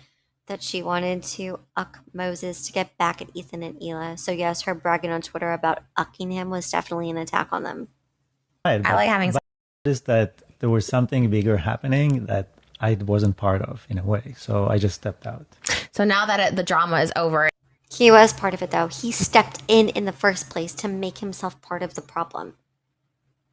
that she wanted to uck Moses to get back at Ethan and Ela. So, yes, her bragging on Twitter about ucking him was definitely an attack on them. I like having but just that there was something bigger happening that I wasn't part of in a way. So I just stepped out. So now that the drama is over, He was part of it, though. He stepped in the first place to make himself part of the problem.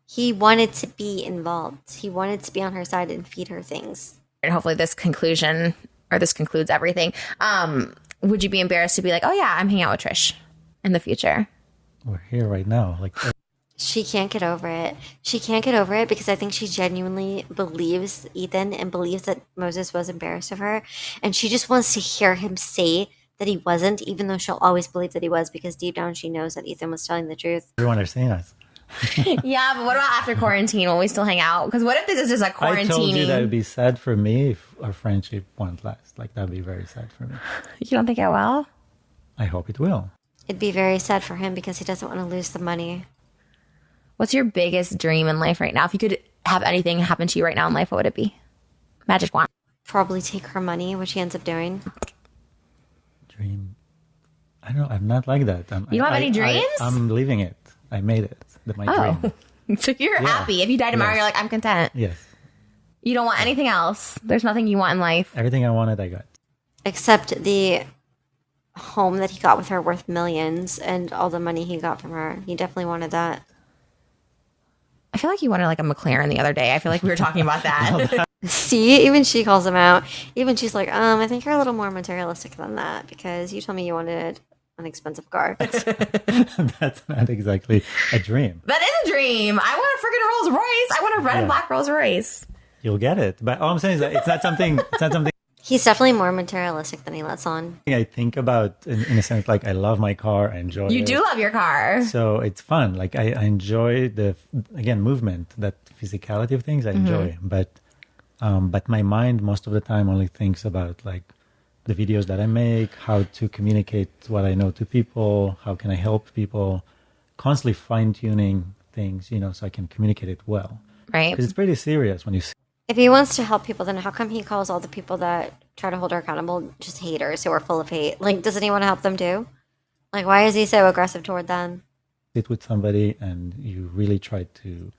He wanted to be involved. He wanted to be on her side and feed her things. and hopefully this concludes everything. Would you be embarrassed to be like, oh yeah, I'm hanging out with Trish in the future? We're here right now. Like, She can't get over it. She can't get over it because I think she genuinely believes Ethan and believes that Moses was embarrassed of her. And she just wants to hear him say that he wasn't, even though she'll always believe that he was, because deep down she knows that Ethan was telling the truth. everyone are saying us. Yeah, but what about after quarantine? Will we still hang out? Because what if this is just a quarantine? I told you that it would be sad for me if our friendship won't last. Like, that would be very sad for me. You don't think it will? I hope it will. It'd be very sad for him because he doesn't want to lose the money. What's your biggest dream in life right now? If you could have anything happen to you right now in life, what would it be? Magic wand. Probably take her money, which he ends up doing. Dream. I don't know. I'm not like that. You don't have any dreams? I'm living it. I made it. My dream. So you're happy. If you die tomorrow, Yes. you're like, I'm content. Yes. You don't want anything else. There's nothing you want in life. Everything I wanted, I got. Except the home that he got with her worth millions and all the money he got from her. He definitely wanted that. I feel like you wanted like a McLaren the other day. I feel like we were talking about that. See, even she calls him out. Even she's like, I think you're a little more materialistic than that because you told me you wanted an expensive car. That's not exactly a dream. That is a dream. I want a freaking Rolls Royce. I want a red and black Rolls Royce. You'll get it. But all I'm saying is that it's not something He's definitely more materialistic than he lets on. I think about in a sense. Like, I love my car. I enjoy it. You do love your car. So it's fun. Like, I enjoy the, again, movement, that physicality of things I enjoy. But my mind most of the time only thinks about like the videos that I make, how to communicate what I know to people, how can I help people, constantly fine tuning things, so I can communicate it well. Right. Because it's pretty serious when you see. If he wants to help people, then how come he calls all the people that try to hold her accountable just haters who are full of hate? Like, doesn't he want to help them too? Like, why is he so aggressive toward them? Sit with somebody and you really try to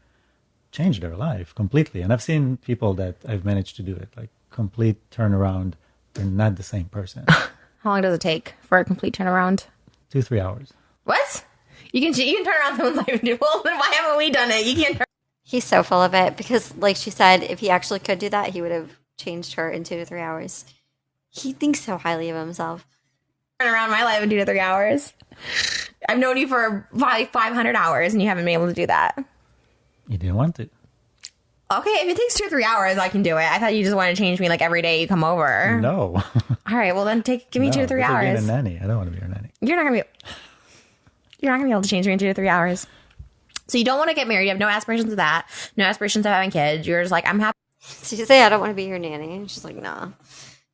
change their life completely. And I've seen people that I've managed to do it, like complete turnaround. They're not the same person. How long does it take for a complete turnaround? 2-3 hours. What? You can turn around someone's life and do, well, then why haven't we done it? You can't turn. He's so full of it because, like she said, if he actually could do that, he would have changed her in 2 to 3 hours. He thinks so highly of himself. Turn around my life in 2 to 3 hours. I've known you for 500 hours and you haven't been able to do that. You didn't want to. Okay, if it takes 2 or 3 hours, I can do it. I thought you just want to change me like every day you come over. No. All right, well then give me 2 to 3 this would be hours. a nanny. I don't want to be your nanny. You're not gonna be able to change me in 2 to 3 hours. So you don't want to get married. You have no aspirations of that. No aspirations of having kids. You're just like, I'm happy So you say, I don't want to be your nanny. And she's like, nah.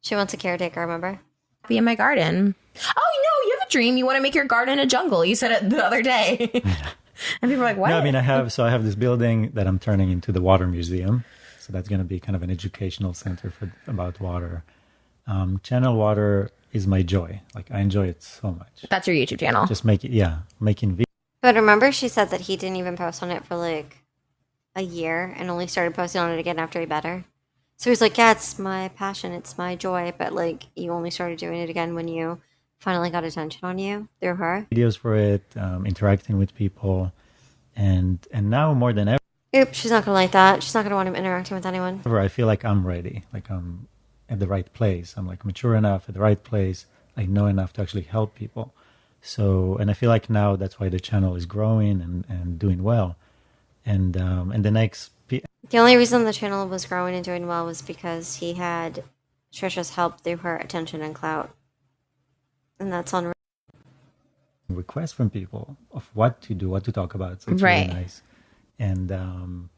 She wants a caretaker, remember? in my garden. Oh, no, you have a dream. You want to make your garden a jungle. You said it the other day. And people are like, what? No, I mean, I have this building that I'm turning into the water museum. So that's going to be kind of an educational center about water. Channel water is my joy. Like, I enjoy it so much. That's your YouTube channel. Just making videos. But remember she said that he didn't even post on it for like a year and only started posting on it again after he met her. So he's like, yeah, it's my passion, it's my joy, but like you only started doing it again when you finally got attention on you through her. Videos for it, interacting with people, and now more than Oops, she's not gonna like that. She's not gonna want him interacting with anyone. ever, I feel like I'm ready. Like, I'm at the right place. I'm like mature enough, at the right place. I know enough to actually help people. So, and I feel like now that's why the channel is growing and doing well. And the next... The only reason the channel was growing and doing well was because he had Trisha's help through her attention and clout. And that's on requests from people of what to do, what to talk about. So it's Right. really nice. And I'm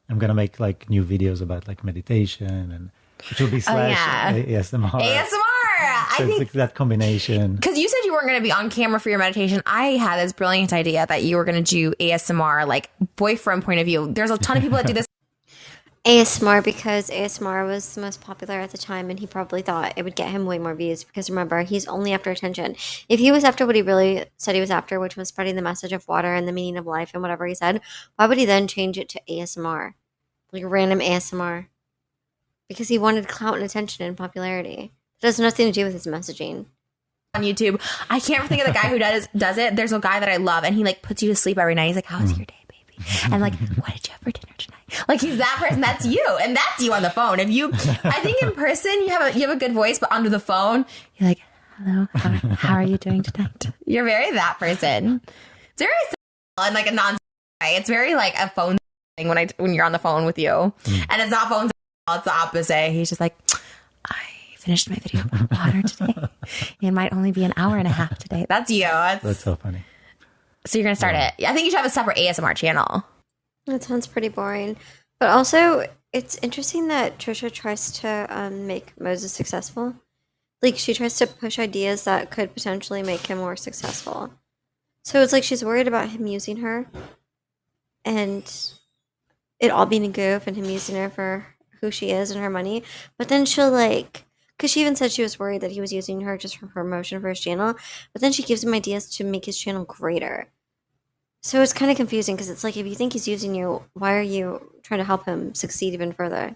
going to make like new videos about like meditation, and which will be slash ASMR. ASMR! So I it's think... like that combination. Because you said you weren't going to be on camera for your meditation. I had this brilliant idea that you were going to do ASMR, like boyfriend point of view. There's a ton of people that do this. ASMR because ASMR was the most popular at the time and he probably thought it would get him way more views because remember, he's only after attention. If he was after what he really said he was after, which was spreading the message of water and the meaning of life and whatever he said, why would he then change it to ASMR? Like random ASMR. Because he wanted clout and attention and popularity. It has nothing to do with his messaging. On YouTube, I can't think of the guy who does it. There's a guy that I love and he like puts you to sleep every night. He's like, how's your day, baby? And like, what did you have for dinner tonight? Like he's that person. That's you, and that's you on the phone. I think in person you have a good voice, but onto the phone you're like, hello, how are you doing tonight? You're very that person. It's very simple and like a non way. It's very like a phone thing when you're on the phone with you, and it's not phone. It's the opposite. He's just like, I finished my video about water today. It might only be an hour and a half today. That's you. That's so funny. So you're going to start it. I think you should have a separate ASMR channel. That sounds pretty boring. But also, it's interesting that Trisha tries to make Moses successful. Like, she tries to push ideas that could potentially make him more successful. So it's like she's worried about him using her and it all being a goof and him using her for who she is and her money. But then she'll like, because she even said she was worried that he was using her just for promotion for his channel. But then she gives him ideas to make his channel greater. So it's kind of confusing because it's like, if you think he's using you, why are you trying to help him succeed even further?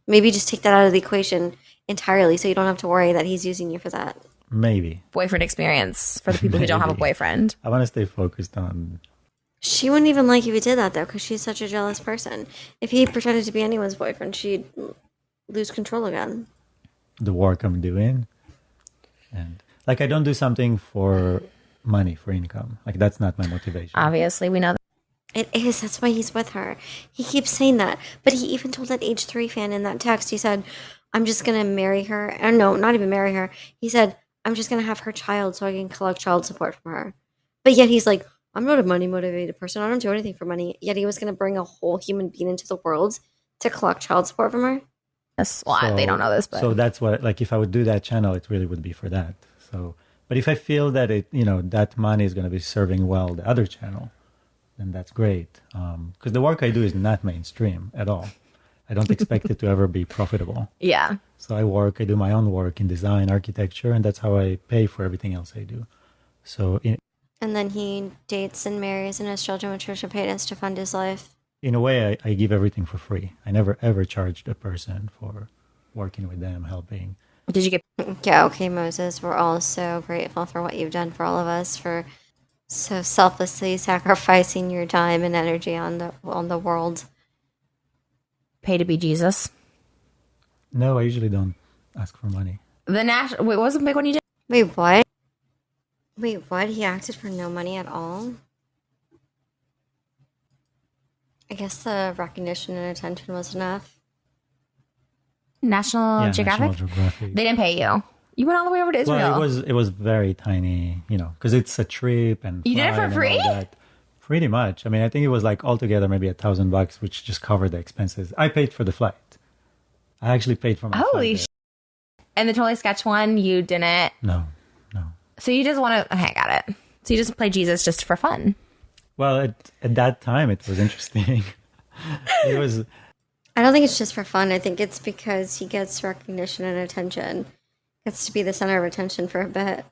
Maybe just take that out of the equation entirely so you don't have to worry that he's using you for that. Maybe. Boyfriend experience for the people who don't have a boyfriend. I want to stay focused on... She wouldn't even like if he did that, though, because she's such a jealous person. If he pretended to be anyone's boyfriend, she'd lose control again. the work I'm doing. And like, I don't do something for money, for income. Like, that's not my motivation. Obviously, we know that. It is. That's why he's with her. He keeps saying that. But he even told that age 3 fan in that text, he said, I'm just going to marry her. And no, not even marry her. He said, I'm just going to have her child so I can collect child support from her. But yet he's like, I'm not a money motivated person. I don't do anything for money. Yet he was going to bring a whole human being into the world to collect child support from her. That's why they don't know this. But. So that's what, like, if I would do that channel, it really would be for that. So, but if I feel that it, you know, that money is going to be serving well the other channel, then that's great. Because the work I do is not mainstream at all. I don't expect it to ever be profitable. Yeah. So I do my own work in design, architecture, and that's how I pay for everything else I do. So and then he dates and marries and has children with Trisha Paytas to fund his life. in a way, I give everything for free. I never ever charged a person for working with them, helping. Did you get? Yeah, okay, Moses. We're all so grateful for what you've done for all of us, for so selflessly sacrificing your time and energy on the world. Pay to be Jesus? No, I usually don't ask for money. Wait, what was the big one you did? Wait, what? Wait, what? He acted for no money at all? I guess the recognition and attention was enough. National Geographic? National Geographic. They didn't pay you. You went all the way over to Israel. Well, it was very tiny, you know, because it's a trip and you did it for flying free? and all that. Pretty much. I mean, I think it was like altogether maybe $1,000, which just covered the expenses. I paid for the flight. I actually paid for my Holy flight. And the Totally Sketch one, you didn't? No. So you just want to... Okay, I got it. So you just play Jesus just for fun. Well, at that time, it was interesting. It was... I don't think it's just for fun. I think it's because he gets recognition and attention. Gets to be the center of attention for a bit.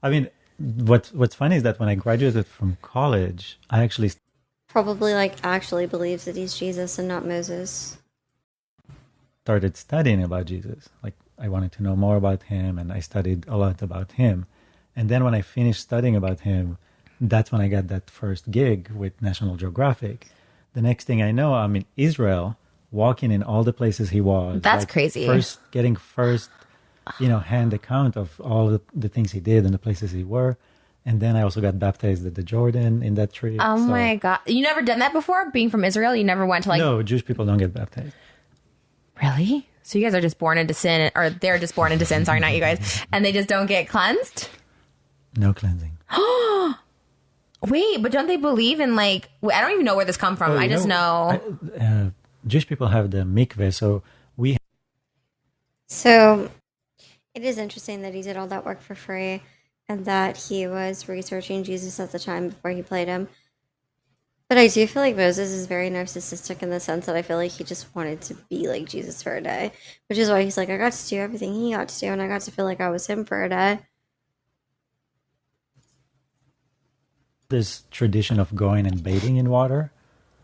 I mean, what's funny is that when I graduated from college, I actually... Probably actually believes that he's Jesus and not Moses. started studying about Jesus. Like, I wanted to know more about him, and I studied a lot about him. And then when I finished studying about him, that's when I got that first gig with National Geographic. The next thing I know, I'm in Israel, walking in all the places he was. That's crazy. Getting hand account of all the things he did and the places he were. And then I also got baptized at the Jordan in that trip. Oh my God. You never done that before? Being from Israel? You never went to No, Jewish people don't get baptized. Really? So you guys are just born into sin, or they're just born into sin, sorry, not you guys, and they just don't get cleansed? No cleansing. Wait, but don't they believe in I don't even know where this come from. I just know. Jewish people have the mikveh, so So it is interesting that he did all that work for free and that he was researching Jesus at the time before he played him. But I do feel like Moses is very narcissistic in the sense that I feel like he just wanted to be like Jesus for a day, which is why he's like, I got to do everything he got to do, and I got to feel like I was him for a day. this tradition of going and bathing in water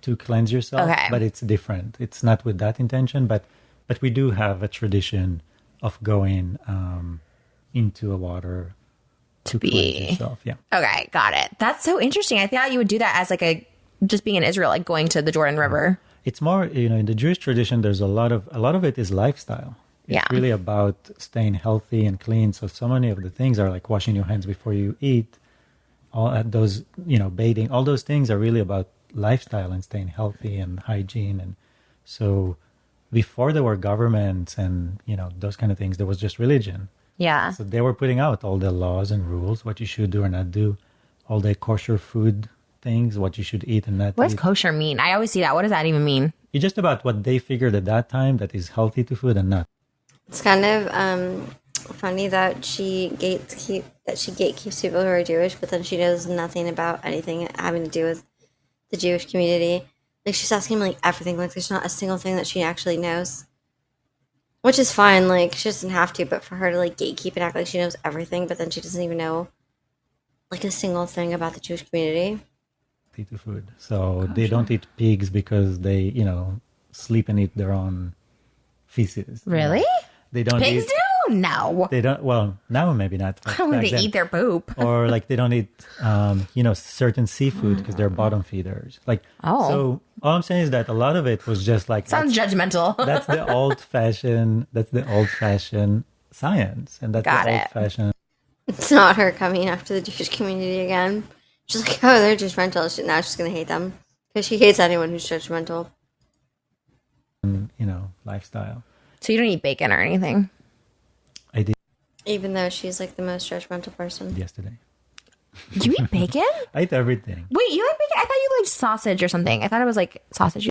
to cleanse yourself, Okay. but it's different. It's not with that intention, but we do have a tradition of going into a water to cleanse yourself. Yeah. Okay, got it. That's so interesting. I thought you would do that as just being in Israel, going to the Jordan River. It's more, in the Jewish tradition, there's a lot of it is lifestyle. It's really about staying healthy and clean. So many of the things are like washing your hands before you eat. All those, bathing, all those things are really about lifestyle and staying healthy and hygiene. And so before there were governments and, those kind of things, there was just religion. Yeah. So they were putting out all the laws and rules, what you should do or not do. all the kosher food things, what you should eat and not What does eat. kosher mean? I always see that. What does that even mean? It's just about what they figured at that time that is healthy to food and not. It's kind of funny that she gatekeeps people who are Jewish, but then she knows nothing about anything having to do with the Jewish community. Like she's asking like everything. Like there's not a single thing that she actually knows, which is fine. Like she doesn't have to, but for her to like gatekeep and act like she knows everything, but then she doesn't even know like a single thing about the Jewish community. To food. So they don't eat pigs because they, sleep and eat their own feces. Really? They don't Pigs eat. do? No. They don't. Well, now maybe not. but Only back they then. eat their poop. Or like they don't eat, certain seafood because they're bottom feeders. Like, Oh. So all I'm saying is that a lot of it was just like Sounds judgmental. that's the old fashioned. That's the old fashioned science, and that's Got the it. old fashioned. It's not her coming after the Jewish community again. She's like, oh, they're judgmental. Now she's gonna hate them because she hates anyone who's judgmental. Lifestyle. So you don't eat bacon or anything? I did Even though she's like the most judgmental person. yesterday. You eat bacon? I eat everything. Wait, you like bacon? I thought you liked sausage or something. I thought it was like sausage.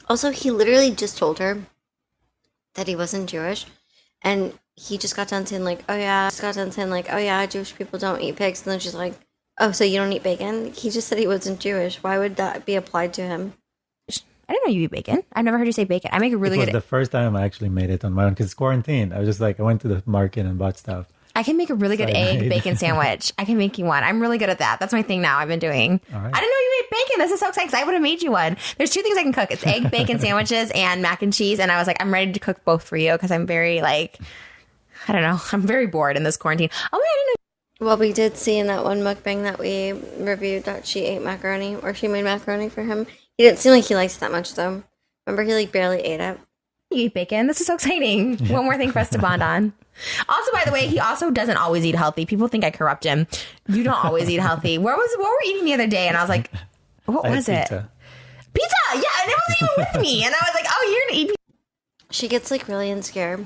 Also, he literally just told her that he wasn't Jewish, and he just got done saying like, oh yeah, Jewish people don't eat pigs, and then she's like, oh, so you don't eat bacon? He just said he wasn't Jewish. Why would that be applied to him? I didn't know you eat bacon. I've never heard you say bacon. I make a really It was good. the first time I actually made it on my own because it's quarantine. I was just like, I went to the market and bought stuff. I can make a really good So I egg made- bacon sandwich. I can make you one. I'm really good at that. That's my thing now. I've been doing. All right. I didn't know you made bacon. This is so exciting because I would have made you one. There's two things I can cook. It's egg bacon sandwiches and mac and cheese. And I was like, I'm ready to cook both for you because I'm very like, I don't know. I'm very bored in this quarantine. Oh, wait, I didn't know. Well, we did see in that one mukbang that we reviewed that she ate macaroni, or she made macaroni for him. He didn't seem like he liked it that much, though. Remember, he like barely ate it. You eat bacon. This is so exciting. One more thing for us to bond on. Also, by the way, he also doesn't always eat healthy. People think I corrupt him. You don't always eat healthy. What were we eating the other day? And I was like, what I had was it? pizza. Pizza. Yeah, and it wasn't even with me. And I was like, oh, you're gonna eat pizza. She gets like really insecure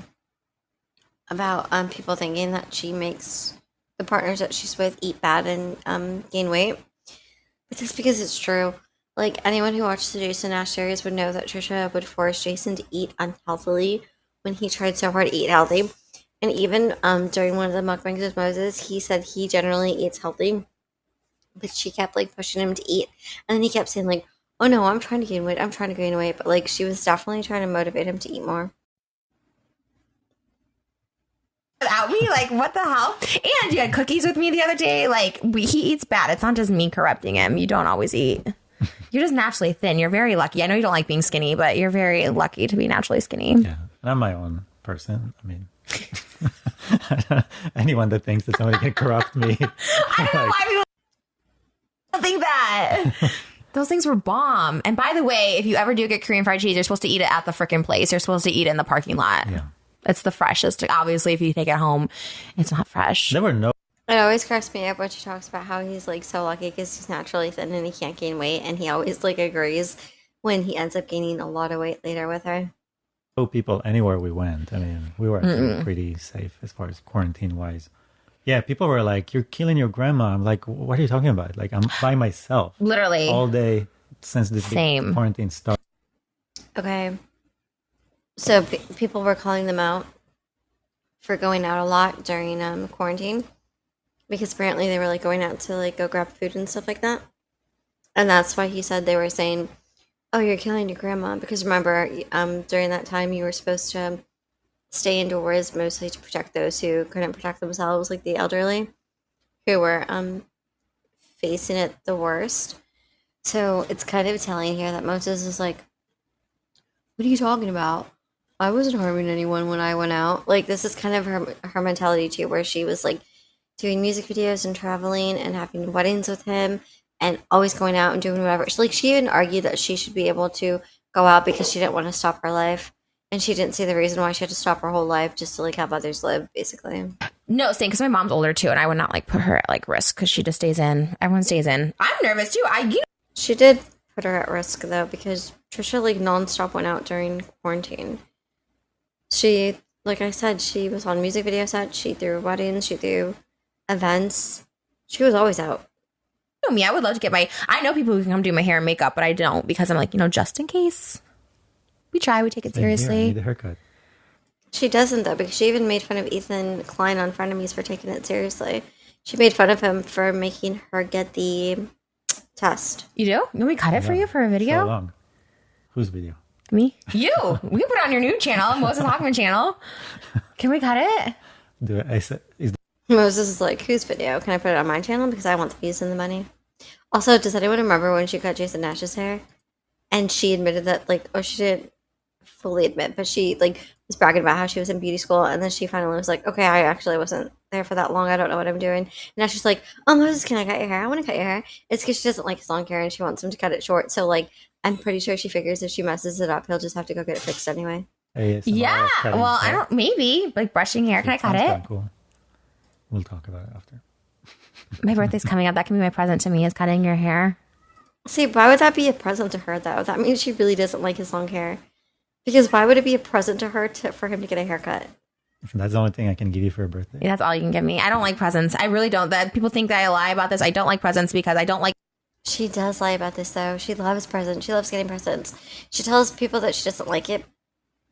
about people thinking that she makes the partners that she's with eat bad and gain weight. But that's because it's true. Like anyone who watched the Jason Nash series would know that Trisha would force Jason to eat unhealthily when he tried so hard to eat healthy. And even during one of the mukbangs with Moses, he said he generally eats healthy, but she kept like pushing him to eat, and then he kept saying like, "Oh no, I'm trying to gain weight. I'm trying to gain weight," but like she was definitely trying to motivate him to eat more. Without me, like what the hell? And you had cookies with me the other day. Like he eats bad. It's not just me corrupting him. You don't always eat. You're just naturally thin. You're very lucky. I know you don't like being skinny, but you're very lucky to be naturally skinny. Yeah, and I'm my own person. I mean, anyone that thinks that somebody can corrupt me. I don't know why people think that. Those things were bomb. And by the way, if you ever do get Korean fried cheese, you're supposed to eat it at the freaking place. You're supposed to eat it in the parking lot. Yeah. It's the freshest. Obviously, if you take it home, it's not fresh. There were no It always cracks me up when she talks about how he's like so lucky because he's naturally thin and he can't gain weight, and he always like agrees when he ends up gaining a lot of weight later with her. people anywhere we went. I mean, we were actually pretty safe as far as quarantine wise. Yeah, people were like, "You're killing your grandma." I'm like, "What are you talking about?" Like, I'm by myself Literally. all day since this Same. quarantine started. Okay, so people were calling them out for going out a lot during quarantine because apparently they were like going out to like go grab food and stuff like that, and that's why he said they were saying, "Oh, you're killing your grandma," because remember, during that time you were supposed to stay indoors mostly to protect those who couldn't protect themselves, like the elderly, who were facing it the worst. So it's kind of telling here that Moses is like, "What are you talking about? I wasn't harming anyone when I went out." Like this is kind of her mentality too, where she was like doing music videos and traveling and having weddings with him and always going out and doing whatever. She even argued that she should be able to go out because she didn't want to stop her life. And she didn't see the reason why she had to stop her whole life just to like have others live, basically. No, same, because my mom's older too, and I would not like put her at like risk because she just stays in. Everyone stays in. I'm nervous too. She did put her at risk though, because Trisha like nonstop went out during quarantine. She, like I said, she was on music video sets, she threw weddings, she threw events. She was always out. know me, I would love to get I know people who can come do my hair and makeup, but I don't because I'm like, just in case. We take it Same here, I seriously. need a haircut. She doesn't though, because she even made fun of Ethan Klein on Frenemies for taking it seriously. She made fun of him for making her get the test. You do? Can we cut it for you for a So video? long. Whose video? Me? You. We can put it on your new channel, Moses Hacmon channel. Can we cut it? Do I say, is Moses is like, whose video? Can I put it on my channel? Because I want the views and the money. Also, does anyone remember when she cut Jason Nash's hair? And she admitted that, like, she didn't fully admit, but she, like, was bragging about how she was in beauty school. And then she finally was like, okay, I actually wasn't there for that long. I don't know what I'm doing. And now she's like, oh, Moses, can I cut your hair? I want to cut your hair. It's because she doesn't like his long hair and she wants him to cut it short. So, like, I'm pretty sure she figures if she messes it up, he'll just have to go get it fixed anyway. ASMR Yeah. of cutting Well, hair? I don't, maybe. Like brushing hair. Can I cut Sounds it? kinda cool. We'll talk about it after. My birthday's coming up. That can be my present to me is cutting your hair. See, why would that be a present to her, though? That means she really doesn't like his long hair. Because why would it be a present to her for him to get a haircut? That's the only thing I can give you for a birthday. Yeah, that's all you can give me. I don't like presents. I really don't. That people think that I lie about this. I don't like presents because I don't like. She does lie about this, though. She loves presents. She loves getting presents. She tells people that she doesn't like it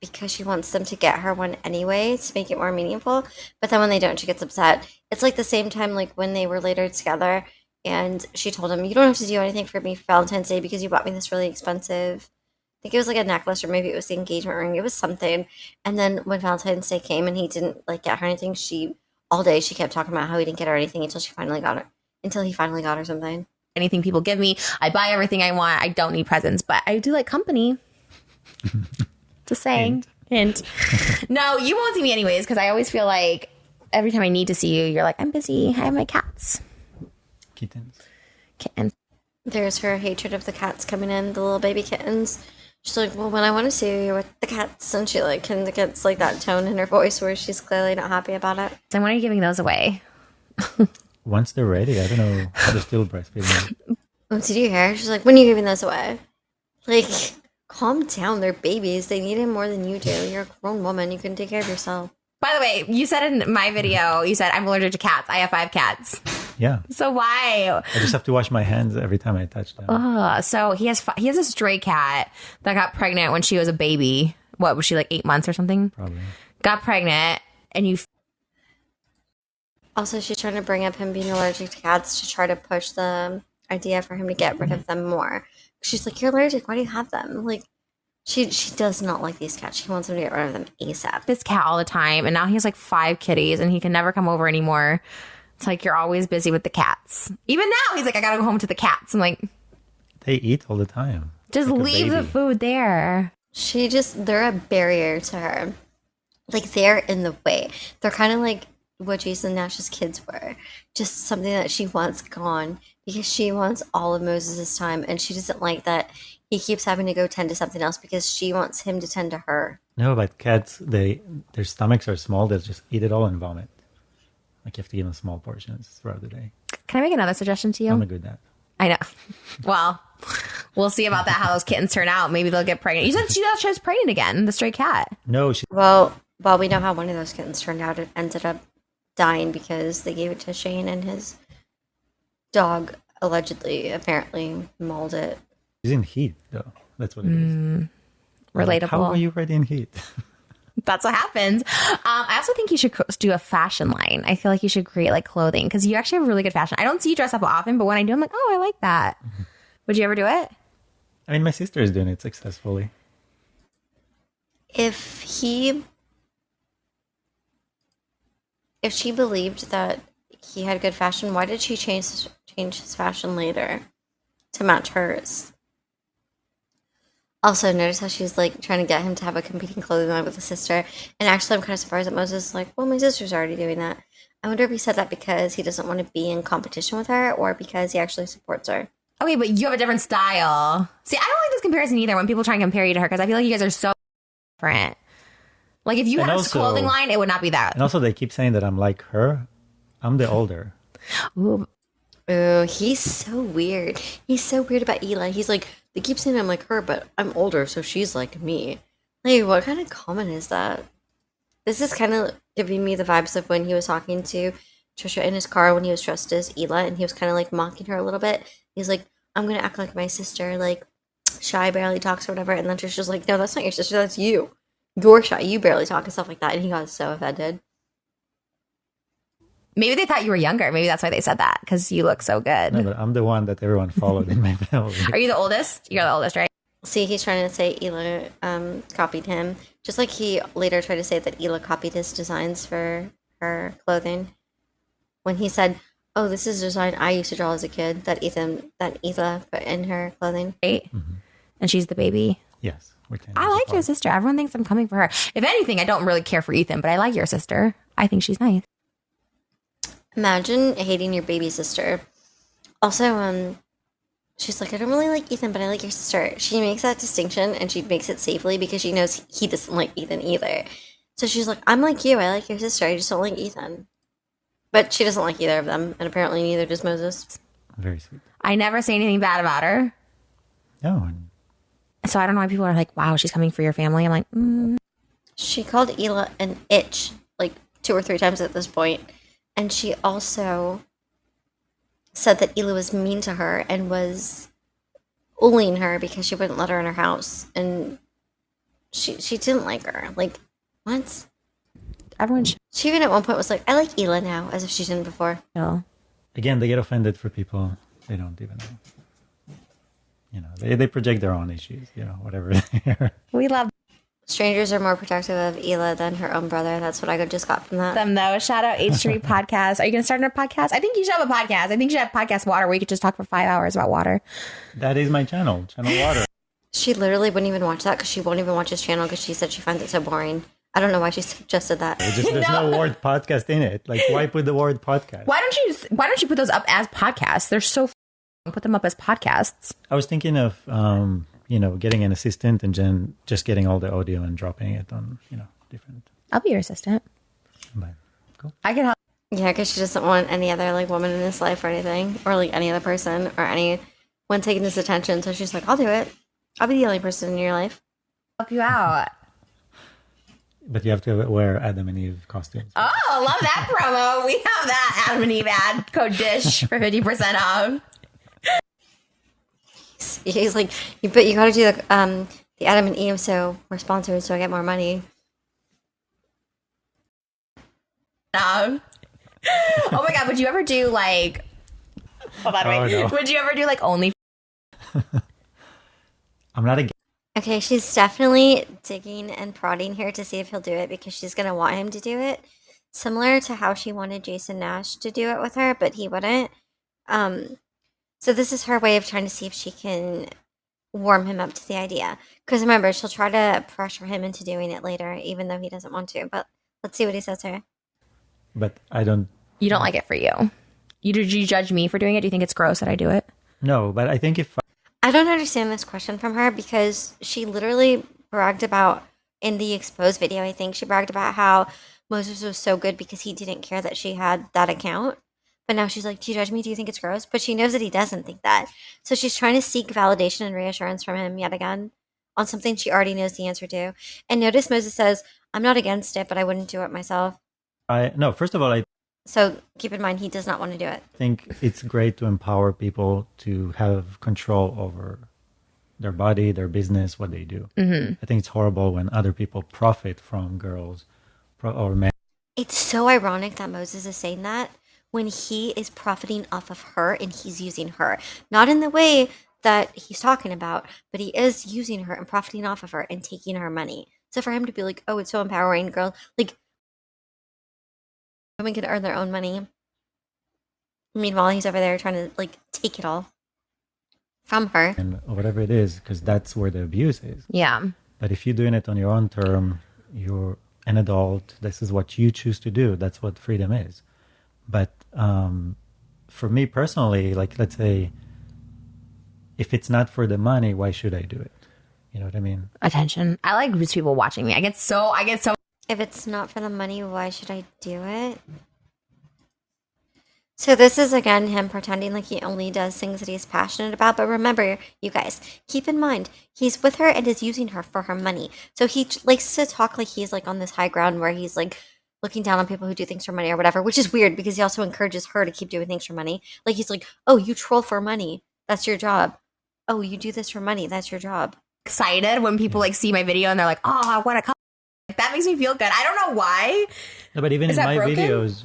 because she wants them to get her one anyway to make it more meaningful. But then when they don't, she gets upset. It's like the same time, like when they were later together, and she told him, "You don't have to do anything for me for Valentine's Day because you bought me this really expensive." I think it was like a necklace, or maybe it was the engagement ring. It was something. And then when Valentine's Day came and he didn't like get her anything, all day she kept talking about how he didn't get her anything until he finally got her something. Anything people give me, I buy everything I want. I don't need presents, but I do like company. Just saying. Hint. No, you won't see me anyways because I always feel like every time I need to see you, you're like, I'm busy. I have my cats. Kittens. Kittens. There's her hatred of the cats coming in, the little baby kittens. She's like, well, when I want to see you, you're with the cats. And she like kind of gets like that tone in her voice where she's clearly not happy about it. So when are you giving those away? Once they're ready, I don't know. They're still breastfeeding. Once you do your hair, she's like, when are you giving those away? Like, calm down. They're babies. They need him more than you do. You're a grown woman. You can take care of yourself. By the way, you said in my video, you said I'm allergic to cats. I have 5 cats. Yeah. So why? I just have to wash my hands every time I touch them. So he has a stray cat that got pregnant when she was a baby. What was she, like 8 months or something? Probably. Got pregnant and you. Also, she's trying to bring up him being allergic to cats to try to push the idea for him to get rid of them more. She's like, you're allergic. Why do you have them? Like, she does not like these cats. She wants him to get rid of them ASAP. This cat all the time, and now he has like 5 kitties, and he can never come over anymore. It's like you're always busy with the cats. Even now, he's like, I gotta go home to the cats. I'm like, They eat all the time. just Like a leave the baby. food there. They're a barrier to her. Like, they're in the way. They're kind of like what Jason Nash's kids were. Just something that she wants gone because she wants all of Moses' time, and she doesn't like that he keeps having to go tend to something else because she wants him to tend to her. No, but cats, their stomachs are small. They'll just eat it all and vomit. Like you have to give them small portions throughout the day. Can I make another suggestion to you? I'm a good dad. I know. Well, we'll see about that, how those kittens turn out. Maybe they'll get pregnant. You said she was pregnant again, the stray cat. No, Well, we know how one of those kittens turned out. It ended up dying because they gave it to Shane, and his dog apparently mauled it. she's in heat, though. That's what it is. Relatable. How are you already in heat? That's what happens. I also think you should do a fashion line. I feel like you should create like clothing because you actually have really good fashion. I don't see you dress up often, but when I do, I'm like, oh, I like that. Would you ever do it? I mean, my sister is doing it successfully. If she believed that he had good fashion, why did she change his fashion later to match hers? Also, notice how she's like trying to get him to have a competing clothing line with his sister. And actually, I'm kind of surprised that Moses is like, well, my sister's already doing that. I wonder if he said that because he doesn't want to be in competition with her or because he actually supports her. Okay, but you have a different style. See, I don't like this comparison either when people try and compare you to her because I feel like you guys are so different. Like if you And had a also- clothing line, it would not be that. And also, they keep saying that I'm like her. I'm the older. Ooh, Oh, he's so weird. He's so weird about Eli. He's like, they keep saying I'm like her, but I'm older, so she's like me. Like, what kind of comment is that? This is kind of giving me the vibes of when he was talking to Trisha in his car when he was dressed as Ela, and he was kind of like mocking her a little bit. He's like, I'm gonna act like my sister, like shy, barely talks or whatever. And then Trisha's like, no, that's not your sister, that's you. You're shy, you barely talk and stuff like that. And he got so offended. Maybe they thought you were younger. Maybe that's why they said that, because you look so good. No, but I'm the one that everyone followed in my family. Are you the oldest? You're the oldest, right? See, he's trying to say Ela copied him, just like he later tried to say that Ela copied his designs for her clothing. When he said, "Oh, this is a design I used to draw as a kid," that Ela put in her clothing. Right. And she's the baby. Yes. We're 10 I years like your apart. sister. Everyone thinks I'm coming for her. If anything, I don't really care for Ethan, but I like your sister. I think she's nice. Imagine hating your baby sister. Also, she's like, I don't really like Ethan, but I like your sister. She makes that distinction, and she makes it safely because she knows he doesn't like Ethan either. So she's like, I'm like you. I like your sister. I just don't like Ethan. But she doesn't like either of them, and apparently neither does Moses. Very sweet. I never say anything bad about her. No, and So I don't know why people are like, wow, she's coming for your family. I'm like, She called Ela an itch like 2 or 3 times at this point. And she also said that Ela was mean to her and was bullying her because she wouldn't let her in her house. And she didn't like her. Like, what? everyone should She even at one point was like, I like Ela now, as if she didn't before. know. again, they get offended for people they don't even know. You know, they project their own issues, you know, whatever they are. We love Strangers are more protective of Ela than her own brother. That's what I just got from that. them, though. Shout out H3 Podcast. Are you going to start a podcast? I think you should have a podcast. I think you should have Podcast Water where you could just talk for 5 hours about water. That is my channel, Channel Water. She literally wouldn't even watch that because she won't even watch his channel because she said she finds it so boring. I don't know why she suggested that. There's no word podcast in it. Like, why put the word podcast? Why don't you put those up as podcasts? They're so put them up as podcasts. I was thinking of, you know, getting an assistant and then just getting all the audio and dropping it on, you know, different. I'll be your assistant. But cool. I can help. Yeah, because she doesn't want any other like woman in his life or anything, or like any other person or anyone taking this attention. So she's like, I'll do it. I'll be the only person in your life. Help you out. But you have to wear Adam and Eve costumes. Oh, love that promo. We have that Adam and Eve ad code DISH for 50% off. He's like, but you got to do the Adam and Eve, so we're sponsored, so I get more money. Oh my god, would you ever do like? Oh, by the way, no. would you ever do like only? I'm not a Okay, she's definitely digging and prodding here to see if he'll do it because she's gonna want him to do it, similar to how she wanted Jason Nash to do it with her, but he wouldn't. So this is her way of trying to see if she can warm him up to the idea. Because remember, she'll try to pressure him into doing it later, even though he doesn't want to. But let's see what he says here. But I don't. You don't like it for you. Did you judge me for doing it? Do you think it's gross that I do it? No, but I think if I don't understand this question from her because she literally bragged about, in the exposed video, I think, she bragged about how Moses was so good because he didn't care that she had that account. But now she's like, do you judge me? Do you think it's gross? But she knows that he doesn't think that. So she's trying to seek validation and reassurance from him yet again on something she already knows the answer to. And notice Moses says, I'm not against it, but I wouldn't do it myself. no, first of all, I So keep in mind, he does not want to do it. think it's great to empower people to have control over their body, their business, what they do. Mm-hmm. I think it's horrible when other people profit from girls or men. It's so ironic that Moses is saying that when he is profiting off of her and he's using her. Not in the way that he's talking about, but he is using her and profiting off of her and taking her money. So for him to be like, oh, it's so empowering, girl. Like, women can earn their own money. Meanwhile, he's over there trying to, like, take it all from her. And whatever it is, because that's where the abuse is. Yeah. But if you're doing it on your own term, you're an adult. This is what you choose to do. That's what freedom is. But for me personally, like, let's say, if it's not for the money, why should I do it? You know what I mean? Attention. I like rich people watching me. I get so. If it's not for the money, why should I do it? So this is, again, him pretending like he only does things that he's passionate about. But remember, you guys, keep in mind, he's with her and is using her for her money. So he likes to talk like he's, like, on this high ground where he's, like, looking down on people who do things for money or whatever, which is weird because he also encourages her to keep doing things for money. Like he's like, "Oh, you troll for money. That's your job. Oh, you do this for money. That's your job." Excited when people like see my video and they're like, "Oh, I want to come." Like, that makes me feel good. I don't know why. No, but even Is in that my broken? videos,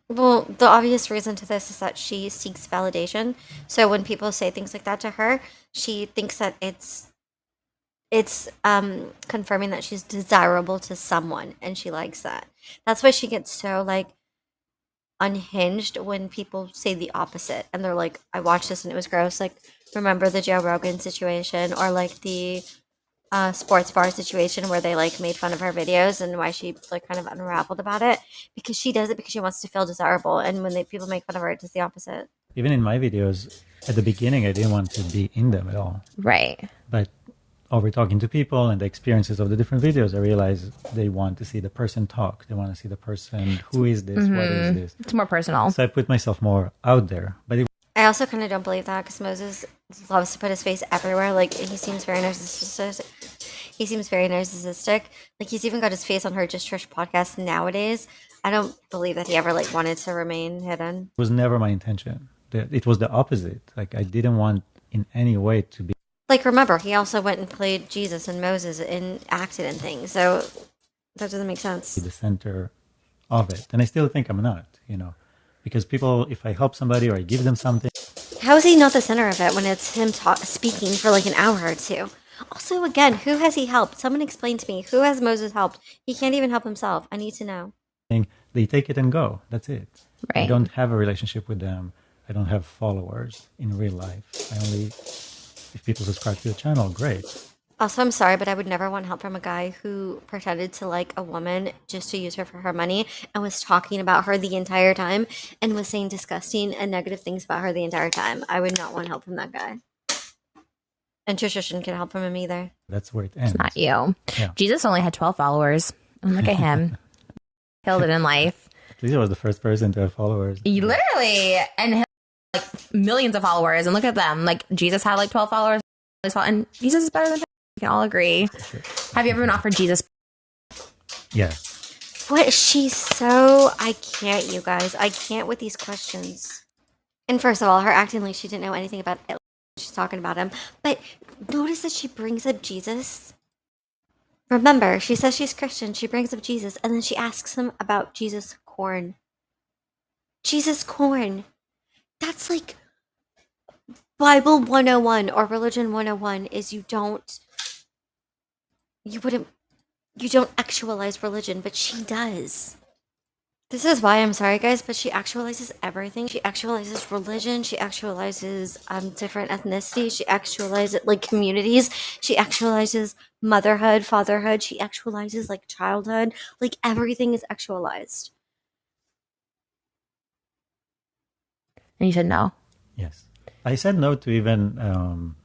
Well, the obvious reason to this is that she seeks validation. So when people say things like that to her, she thinks that it's confirming that she's desirable to someone and she likes that. That's why she gets so like unhinged when people say the opposite and they're like, I watched this and it was gross. Like, remember the Joe Rogan situation or like the sports bar situation where they like made fun of her videos and why she like kind of unraveled about it because she does it because she wants to feel desirable, and when people make fun of her, it does the opposite. even in my videos, at the beginning, I didn't want to be in them at all. Right. But over talking to people and the experiences of the different videos, I realized they want to see the person talk. They want to see the person. Who is this? What is this? It's more personal. So I put myself more out there. But it I also kind of don't believe that because Moses loves to put his face everywhere. Like he seems very narcissistic. Like he's even got his face on her Just Trish podcast nowadays. I don't believe that he ever like wanted to remain hidden. was never my intention. It was the opposite. Like I didn't want in any way to be Like remember, he also went and played Jesus and Moses and acted in things. So that doesn't make sense. the center of it. And I still think I'm not, because people, if I help somebody or I give them something, How is he not the center of it when it's him speaking for like an hour or two? Also, again, who has he helped? Someone explain to me. Who has Moses helped? He can't even help himself. I need to know. they take it and go. That's it. I Right. don't have a relationship with them. I don't have followers in real life. I only, if people subscribe to the channel, great. Also, I'm sorry, but I would never want help from a guy who pretended to like a woman just to use her for her money and was talking about her the entire time and was saying disgusting and negative things about her the entire time. I would not want help from that guy. And Trisha shouldn't get help from him either. That's where it ends. Not you. Yeah. Jesus only had 12 followers. And look at him. Killed it in life. Lisa was the first person to have followers. He literally, and he had, like millions of followers. And look at them. Like Jesus had like 12 followers. And Jesus is better than him. We can all agree. Sure. Have you ever been offered Jesus? Yes. What? She's so. I can't, you guys. I can't with these questions. And first of all, her acting like she didn't know anything about it. She's talking about him. But notice that she brings up Jesus. Remember, she says she's Christian. She brings up Jesus. And then she asks him about Jesus corn. Jesus corn. That's like Bible 101 or Religion 101 is you don't actualize religion, but she does. This is why I'm sorry, guys, but she actualizes everything. She actualizes religion. She actualizes different ethnicities. She actualizes like communities. She actualizes motherhood, fatherhood. She actualizes like childhood. Like everything is actualized. And you said no. Yes. I said no to even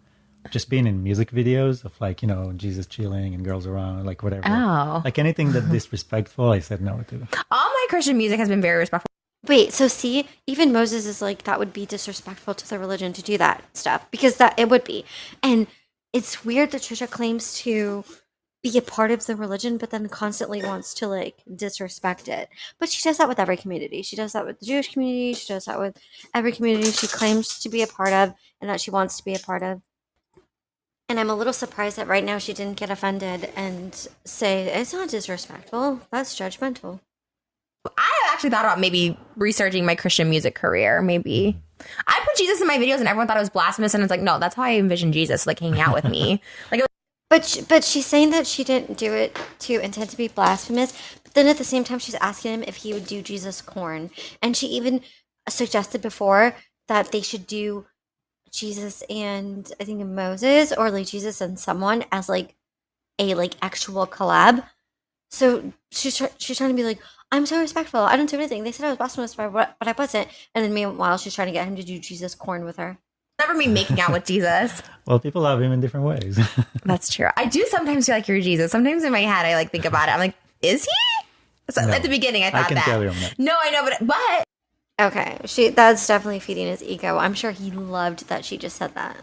just being in music videos of like, Jesus chilling and girls around, like whatever. Oh. Like anything that's disrespectful, I said no to. All my Christian music has been very respectful. Wait, so see, even Moses is like, that would be disrespectful to the religion to do that stuff because that it would be. And it's weird that Trisha claims to be a part of the religion, but then constantly wants to like disrespect it. But she does that with every community. She does that with the Jewish community. She does that with every community she claims to be a part of and that she wants to be a part of. And I'm a little surprised that right now she didn't get offended and say, it's not disrespectful, that's judgmental. I actually thought about maybe researching my Christian music career. Maybe I put Jesus in my videos and everyone thought it was blasphemous. And it's like, no, that's how I envision Jesus, like hanging out with me. Like, But she's saying that she didn't do it to intend to be blasphemous. But then at the same time, she's asking him if he would do Jesus corn. And she even suggested before that they should do Jesus and I think Moses or like Jesus and someone as like a like actual collab. So she's trying to be like, I'm so respectful. I don't do anything. They said I was blasphemous, but I wasn't. And then meanwhile, she's trying to get him to do Jesus corn with her. never me making out with Jesus. Well, people love him in different ways. That's true. I do sometimes feel like you're Jesus. Sometimes in my head, I like think about it. I'm like, is he? So No, at the beginning, I thought I can that. tell you I'm not. No, I know, but Okay, that's definitely feeding his ego. I'm sure he loved that she just said that.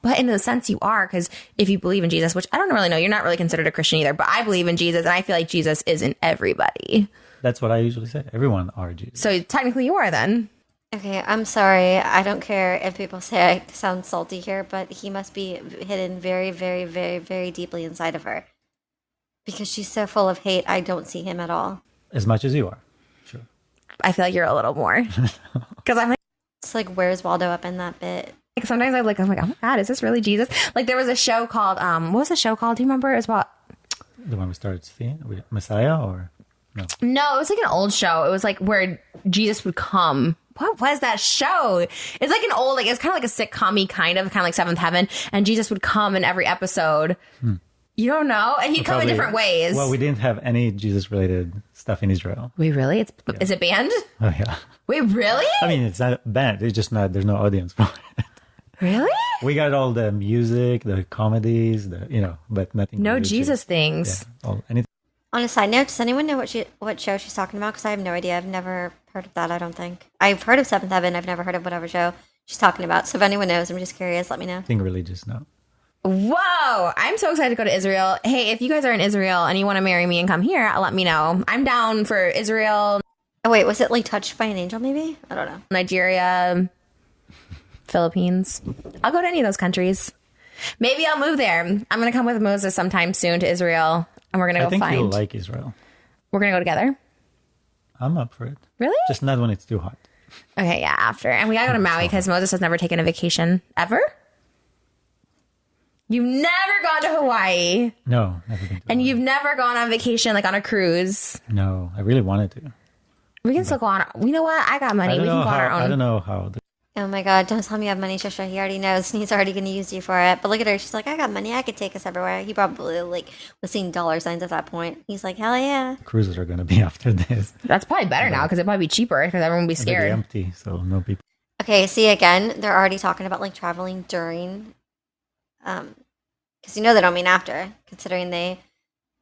But in a sense, you are, because if you believe in Jesus, which I don't really know, you're not really considered a Christian either, but I believe in Jesus, and I feel like Jesus is in everybody. That's what I usually say. Everyone are Jesus. So technically you are then. Okay, I'm sorry. I don't care if people say I sound salty here, but he must be hidden very, very, very, very deeply inside of her. Because she's so full of hate, I don't see him at all. As much as you are. Sure. I feel like you're a little more. Because I'm like, It's like, where's Waldo up in that bit? sometimes I'm like, oh my God, is this really Jesus? Like there was a show called, what was the show called? Do you remember? It was about... The one we started seeing? With Messiah or... No. No, it was like an old show. It was like where Jesus would come. What was that show? It's like an old, like, it's kind of like a sitcom-y kind of like Seventh Heaven. And Jesus would come in every episode. You don't know? And he'd come in different ways. Well, we didn't have any Jesus-related stuff in Israel. Wait, really? Is it banned? Oh, yeah. Wait, really? I mean, it's not banned. It's just not, there's no audience for it. Really? We got all the music, the comedies, but nothing. No religious. Jesus things. Yeah, anything. On a side note, does anyone know what show she's talking about? Because I have no idea. I've never heard of that, I don't think. I've heard of Seventh Heaven. I've never heard of whatever show she's talking about. So if anyone knows, I'm just curious. Let me know. Nothing religious, no. Whoa! I'm so excited to go to Israel. Hey, if you guys are in Israel and you want to marry me and come here, let me know. I'm down for Israel, Oh, wait. Was it like Touched by an Angel, maybe? I don't know. Nigeria, Philippines. I'll go to any of those countries. Maybe I'll move there. I'm going to come with Moses sometime soon to Israel, and we're going to go I think find. you'll like Israel. We're going to go together. I'm up for it. Really? Just not when it's too hot. Okay, yeah, after. And we got to go to Maui because Moses has never taken a vacation ever. You've never gone to Hawaii. No, never been to And Hawaii. you've never gone on vacation, like on a cruise. No, I really wanted to. We can still go on. You know what? I got money. We can go on our own. I don't know how. Oh my God, don't tell me you have money, Trisha. He already knows and he's already going to use you for it. But look at her. She's like, I got money. I could take us everywhere. He probably was seeing dollar signs at that point. He's like, hell yeah. Cruises are going to be after this. That's probably better now because it'd probably be cheaper because everyone would be They'll be scared. empty, so no people. Okay, see, again, they're already talking about like traveling during, because they don't mean after, considering they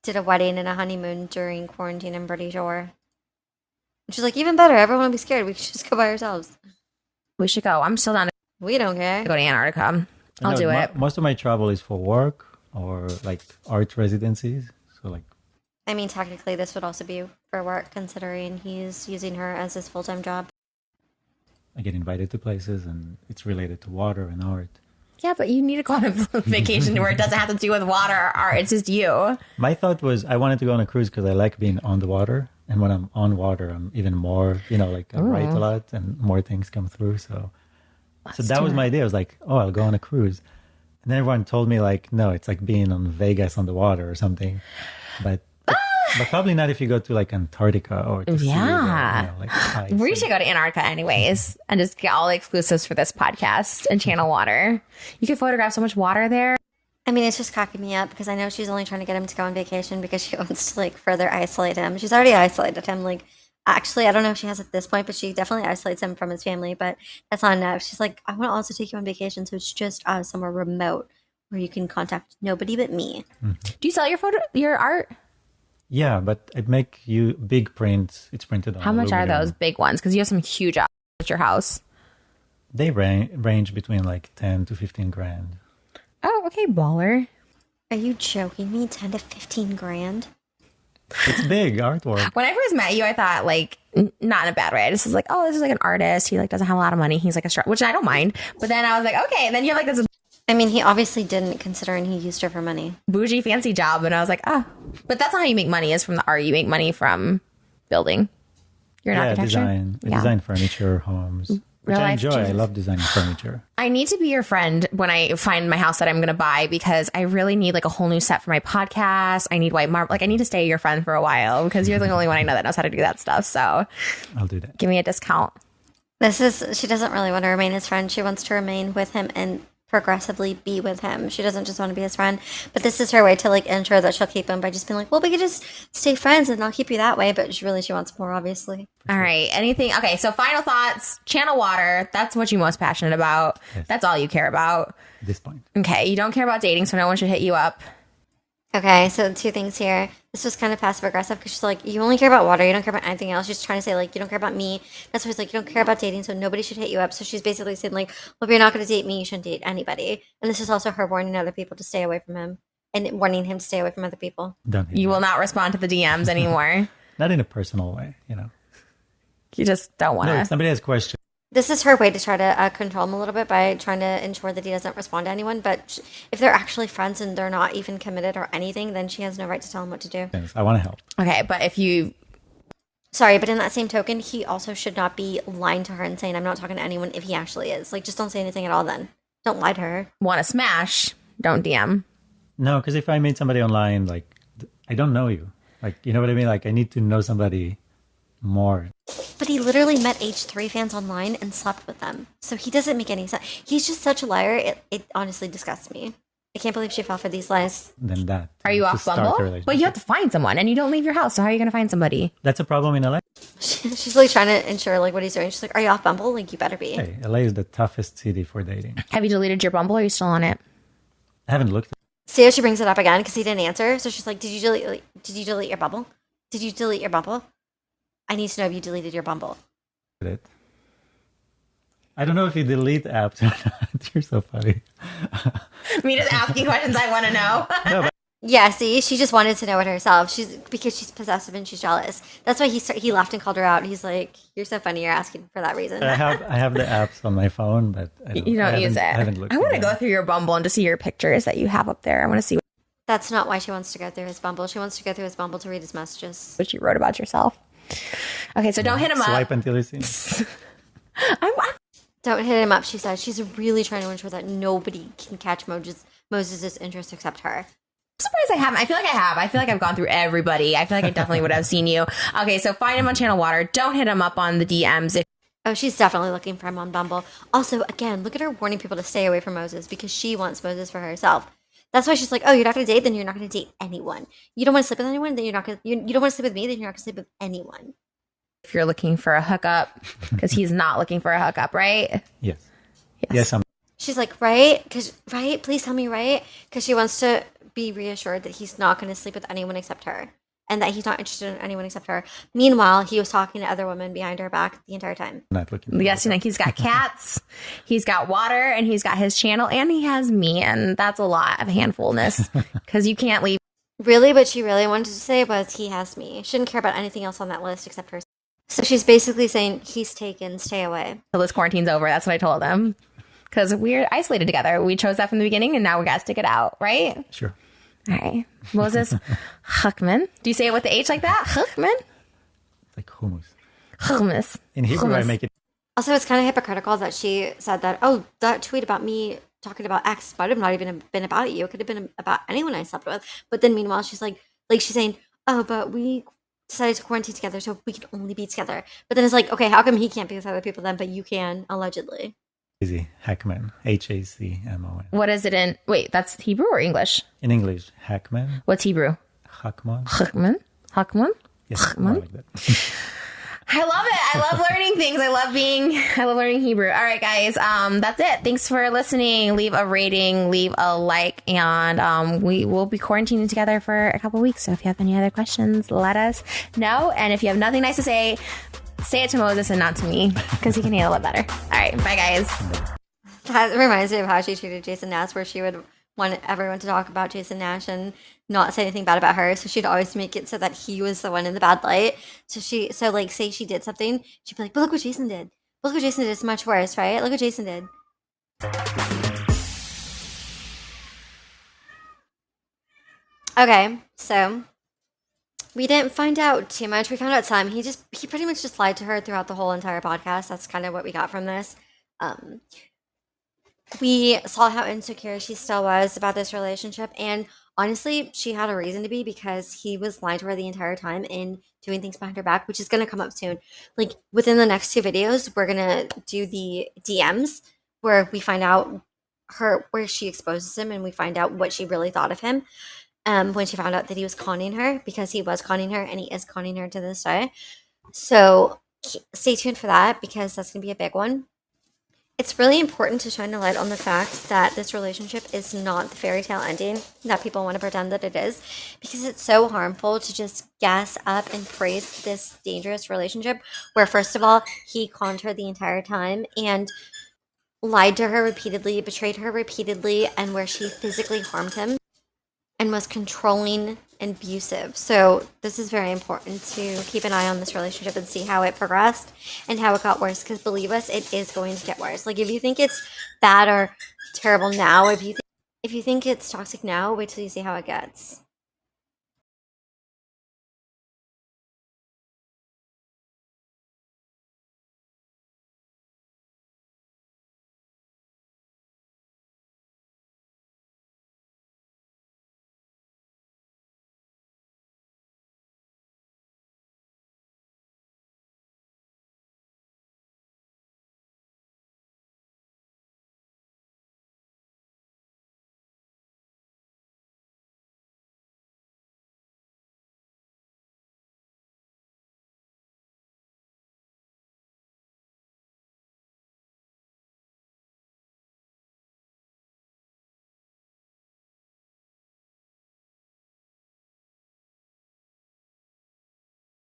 did a wedding and a honeymoon during quarantine, I'm pretty sure. Which is like even better. Everyone will be scared. We could just go by ourselves. We should go. I'm still down to We don't care. go to Antarctica. I'll do it. Most of my travel is for work or like art residencies. So like, I mean, technically, this would also be for work, considering he's using her as his full-time job. I get invited to places and it's related to water and art. Yeah, but you need to go on a vacation where it doesn't have to do with water or art. It's just you. My thought was I wanted to go on a cruise because I like being on the water. And when I'm on water, I'm even more, I write a lot and more things come through. So that was my idea. I was like, oh, I'll go on a cruise. And then everyone told me like, no, it's like being on Vegas on the water or something. But probably not if you go to like Antarctica or to Yeah. ice. We should go to Antarctica anyways and just get all the exclusives for this podcast and channel water. You can photograph so much water there. I mean, it's just cocking me up because I know she's only trying to get him to go on vacation because she wants to like further isolate him. She's already isolated him. Like, actually, I don't know if she has at this point, but she definitely isolates him from his family. But that's not enough. She's like, I want to also take you on vacation, so it's just somewhere remote where you can contact nobody but me. Mm-hmm. Do you sell your art? Yeah, but I make you big prints. It's printed on How much are aluminum. those big ones? Because you have some huge art at your house. They range between like 10 to 15 grand. Oh, okay, baller. Are you joking me? 10 to 15 grand? It's big artwork. When I first met you, I thought like not in a bad way. I just was like, oh, this is like an artist. He like doesn't have a lot of money. He's like which I don't mind. But then I was like, okay. And then you have like this I mean, he obviously didn't, considering he used her for money. bougie fancy job, and I was like, oh. But that's not how you make money. Is from the art. You make money from building. You're an architecture. Design. I design furniture, homes. Which Real I life enjoy. I Jesus. love designing furniture. I need to be your friend when I find my house that I'm going to buy because I really need like a whole new set for my podcast. I need white marble. Like I need to stay your friend for a while because you're the only one I know that knows how to do that stuff. So I'll do that. give me a discount. She doesn't really want to remain his friend. She wants to remain with him and progressively be with him. She doesn't just want to be his friend. But this is her way to like ensure that she'll keep him by just being like, well, we could just stay friends and I'll keep you that way. But she wants more, obviously. All right. Anything? Okay. So final thoughts, channel water. That's what you're most passionate about. Yes. That's all you care about. At this point. Okay. You don't care about dating, so no one should hit you up. Okay, so two things here. This was kind of passive aggressive because she's like, you only care about water, you don't care about anything else. She's trying to say like, you don't care about me. That's why she's like, you don't care about dating, so nobody should hit you up. So she's basically saying like, well, if you're not going to date me, you shouldn't date anybody. And this is also her warning other people to stay away from him and warning him to stay away from other people. Don't hit You me. will not respond to the DMs anymore. Not in a personal way, you know. You just don't want No, to. if somebody has questions, This is her way to try to control him a little bit by trying to ensure that he doesn't respond to anyone. But if they're actually friends and they're not even committed or anything, then she has no right to tell him what to do. I want to help. Okay, but if you Sorry, but in that same token, he also should not be lying to her and saying, I'm not talking to anyone if he actually is. Like, just don't say anything at all then. Don't lie to her. want to smash, don't DM. No, because if I meet somebody online, like, I don't know you. Like, you know what I mean? Like, I need to know somebody more. But he literally met H3 fans online and slept with them. So he doesn't make any sense. He's just such a liar. It honestly disgusts me. I can't believe she fell for these lies. Than that. Are you to off start a Bumble? relationship. But you have to find someone, and you don't leave your house. So how are you going to find somebody? That's a problem in LA. She's like trying to ensure like what he's doing. She's like, are you off Bumble? Like, you better be. Hey, LA is the toughest city for dating. Have you deleted your Bumble? Or are you still on it? I haven't looked See how she brings it up again because he didn't answer. So she's like, did you delete your Bumble? Did you delete your Bumble? I need to know if you deleted your Bumble. at it. I don't know if you delete apps or not. You're so funny. Me just asking questions I want to know. No, but Yeah, see, she just wanted to know it herself. Because she's possessive and she's jealous. That's why he left and called her out. He's like, "You're so funny. You're asking for that reason." I have the apps on my phone, but You don't use it. I haven't looked. I want to at go them. through your Bumble and to see your pictures that you have up there. I want to see That's not why she wants to go through his Bumble. She wants to go through his Bumble to read his messages. what you wrote about yourself. Okay, so don't hit him Swipe up. until you see. I'm Don't hit him up, she said. She's really trying to ensure that nobody can catch Moses' interest except her. surprised I haven't. I feel like I have. I feel like I've gone through everybody. I feel like I definitely would have seen you. Okay, so find him on Channel Water. Don't hit him up on the DMs. If Oh, she's definitely looking for him on Bumble. Also, again, look at her warning people to stay away from Moses because she wants Moses for herself. That's why she's like, oh, you're not going to date? Then you're not going to date anyone. You don't want to sleep with anyone? Then you're not going to... You don't want to sleep with me? Then you're not going to sleep with anyone. if you're looking for a hookup, because he's not looking for a hookup, right? Yes. Yes, I'm. She's like, right? Right? Please tell me right? Because she wants to be reassured that he's not going to sleep with anyone except her. And that he's not interested in anyone except her. Meanwhile, he was talking to other women behind her back the entire time. Not looking. For Yes, you know, he's got cats, he's got water, and he's got his channel, and he has me, and that's a lot of handfulness because you can't leave. Really, what she really wanted to say was, he has me. She didn't care about anything else on that list except her. So she's basically saying, he's taken, stay away. Till this quarantine's over. That's what I told him. Because we're isolated together. We chose that from the beginning, and now we got to stick it out, right? Sure. All right. Moses Hacmon. Do you say it with the H like that? Hacmon? Like hummus. Hummus. In Hebrew, I Hummus. make it. Also, it's kind of hypocritical that she said that, oh, that tweet about me talking about X might have not even been about you. It could have been about anyone I slept with. But then meanwhile, she's like she's saying, oh, but we decided to quarantine together, so we can only be together. But then it's like, okay, how come he can't be with other people then, but you can, allegedly? Easy. Hacmon. Hacmon. What is it in? Wait, that's Hebrew or English? In English, Hacmon. What's Hebrew? Hacmon. Hacmon? Hacmon? Yes, more like that. I love it. I love learning things. I love learning Hebrew. All right, guys. That's it. Thanks for listening. Leave a rating, leave a like, and we will be quarantining together for a couple weeks. So if you have any other questions, let us know. And if you have nothing nice to say it to Moses and not to me, because he can handle it better. All right. Bye, guys. That reminds me of how she treated Jason Nash, where she would want everyone to talk about Jason Nash and not say anything bad about her. So she'd always make it so that he was the one in the bad light. So say she did something, she'd be like, but look what Jason did. Look what Jason did. It's much worse, right? Look what Jason did. Okay, so we didn't find out too much. We found out some. He pretty much just lied to her throughout the whole entire podcast. That's kind of what we got from this. We saw how insecure she still was about this relationship, and honestly, she had a reason to be because he was lying to her the entire time and doing things behind her back, which is going to come up soon. Like within the next 2 videos, we're gonna do the DMs where we find out where she exposes him and we find out what she really thought of him. When she found out that he was conning her, because he was conning her and he is conning her to this day. So stay tuned for that because that's gonna be a big one. It's really important to shine a light on the fact that this relationship is not the fairy tale ending that people want to pretend that it is, because it's so harmful to just gas up and praise this dangerous relationship where, first of all, he conned her the entire time and lied to her repeatedly, betrayed her repeatedly, and where she physically harmed him and was controlling and abusive. So this is very important to keep an eye on this relationship and see how it progressed and how it got worse. Because believe us, it is going to get worse. Like if you think it's bad or terrible now, if you think it's toxic now, wait till you see how it gets.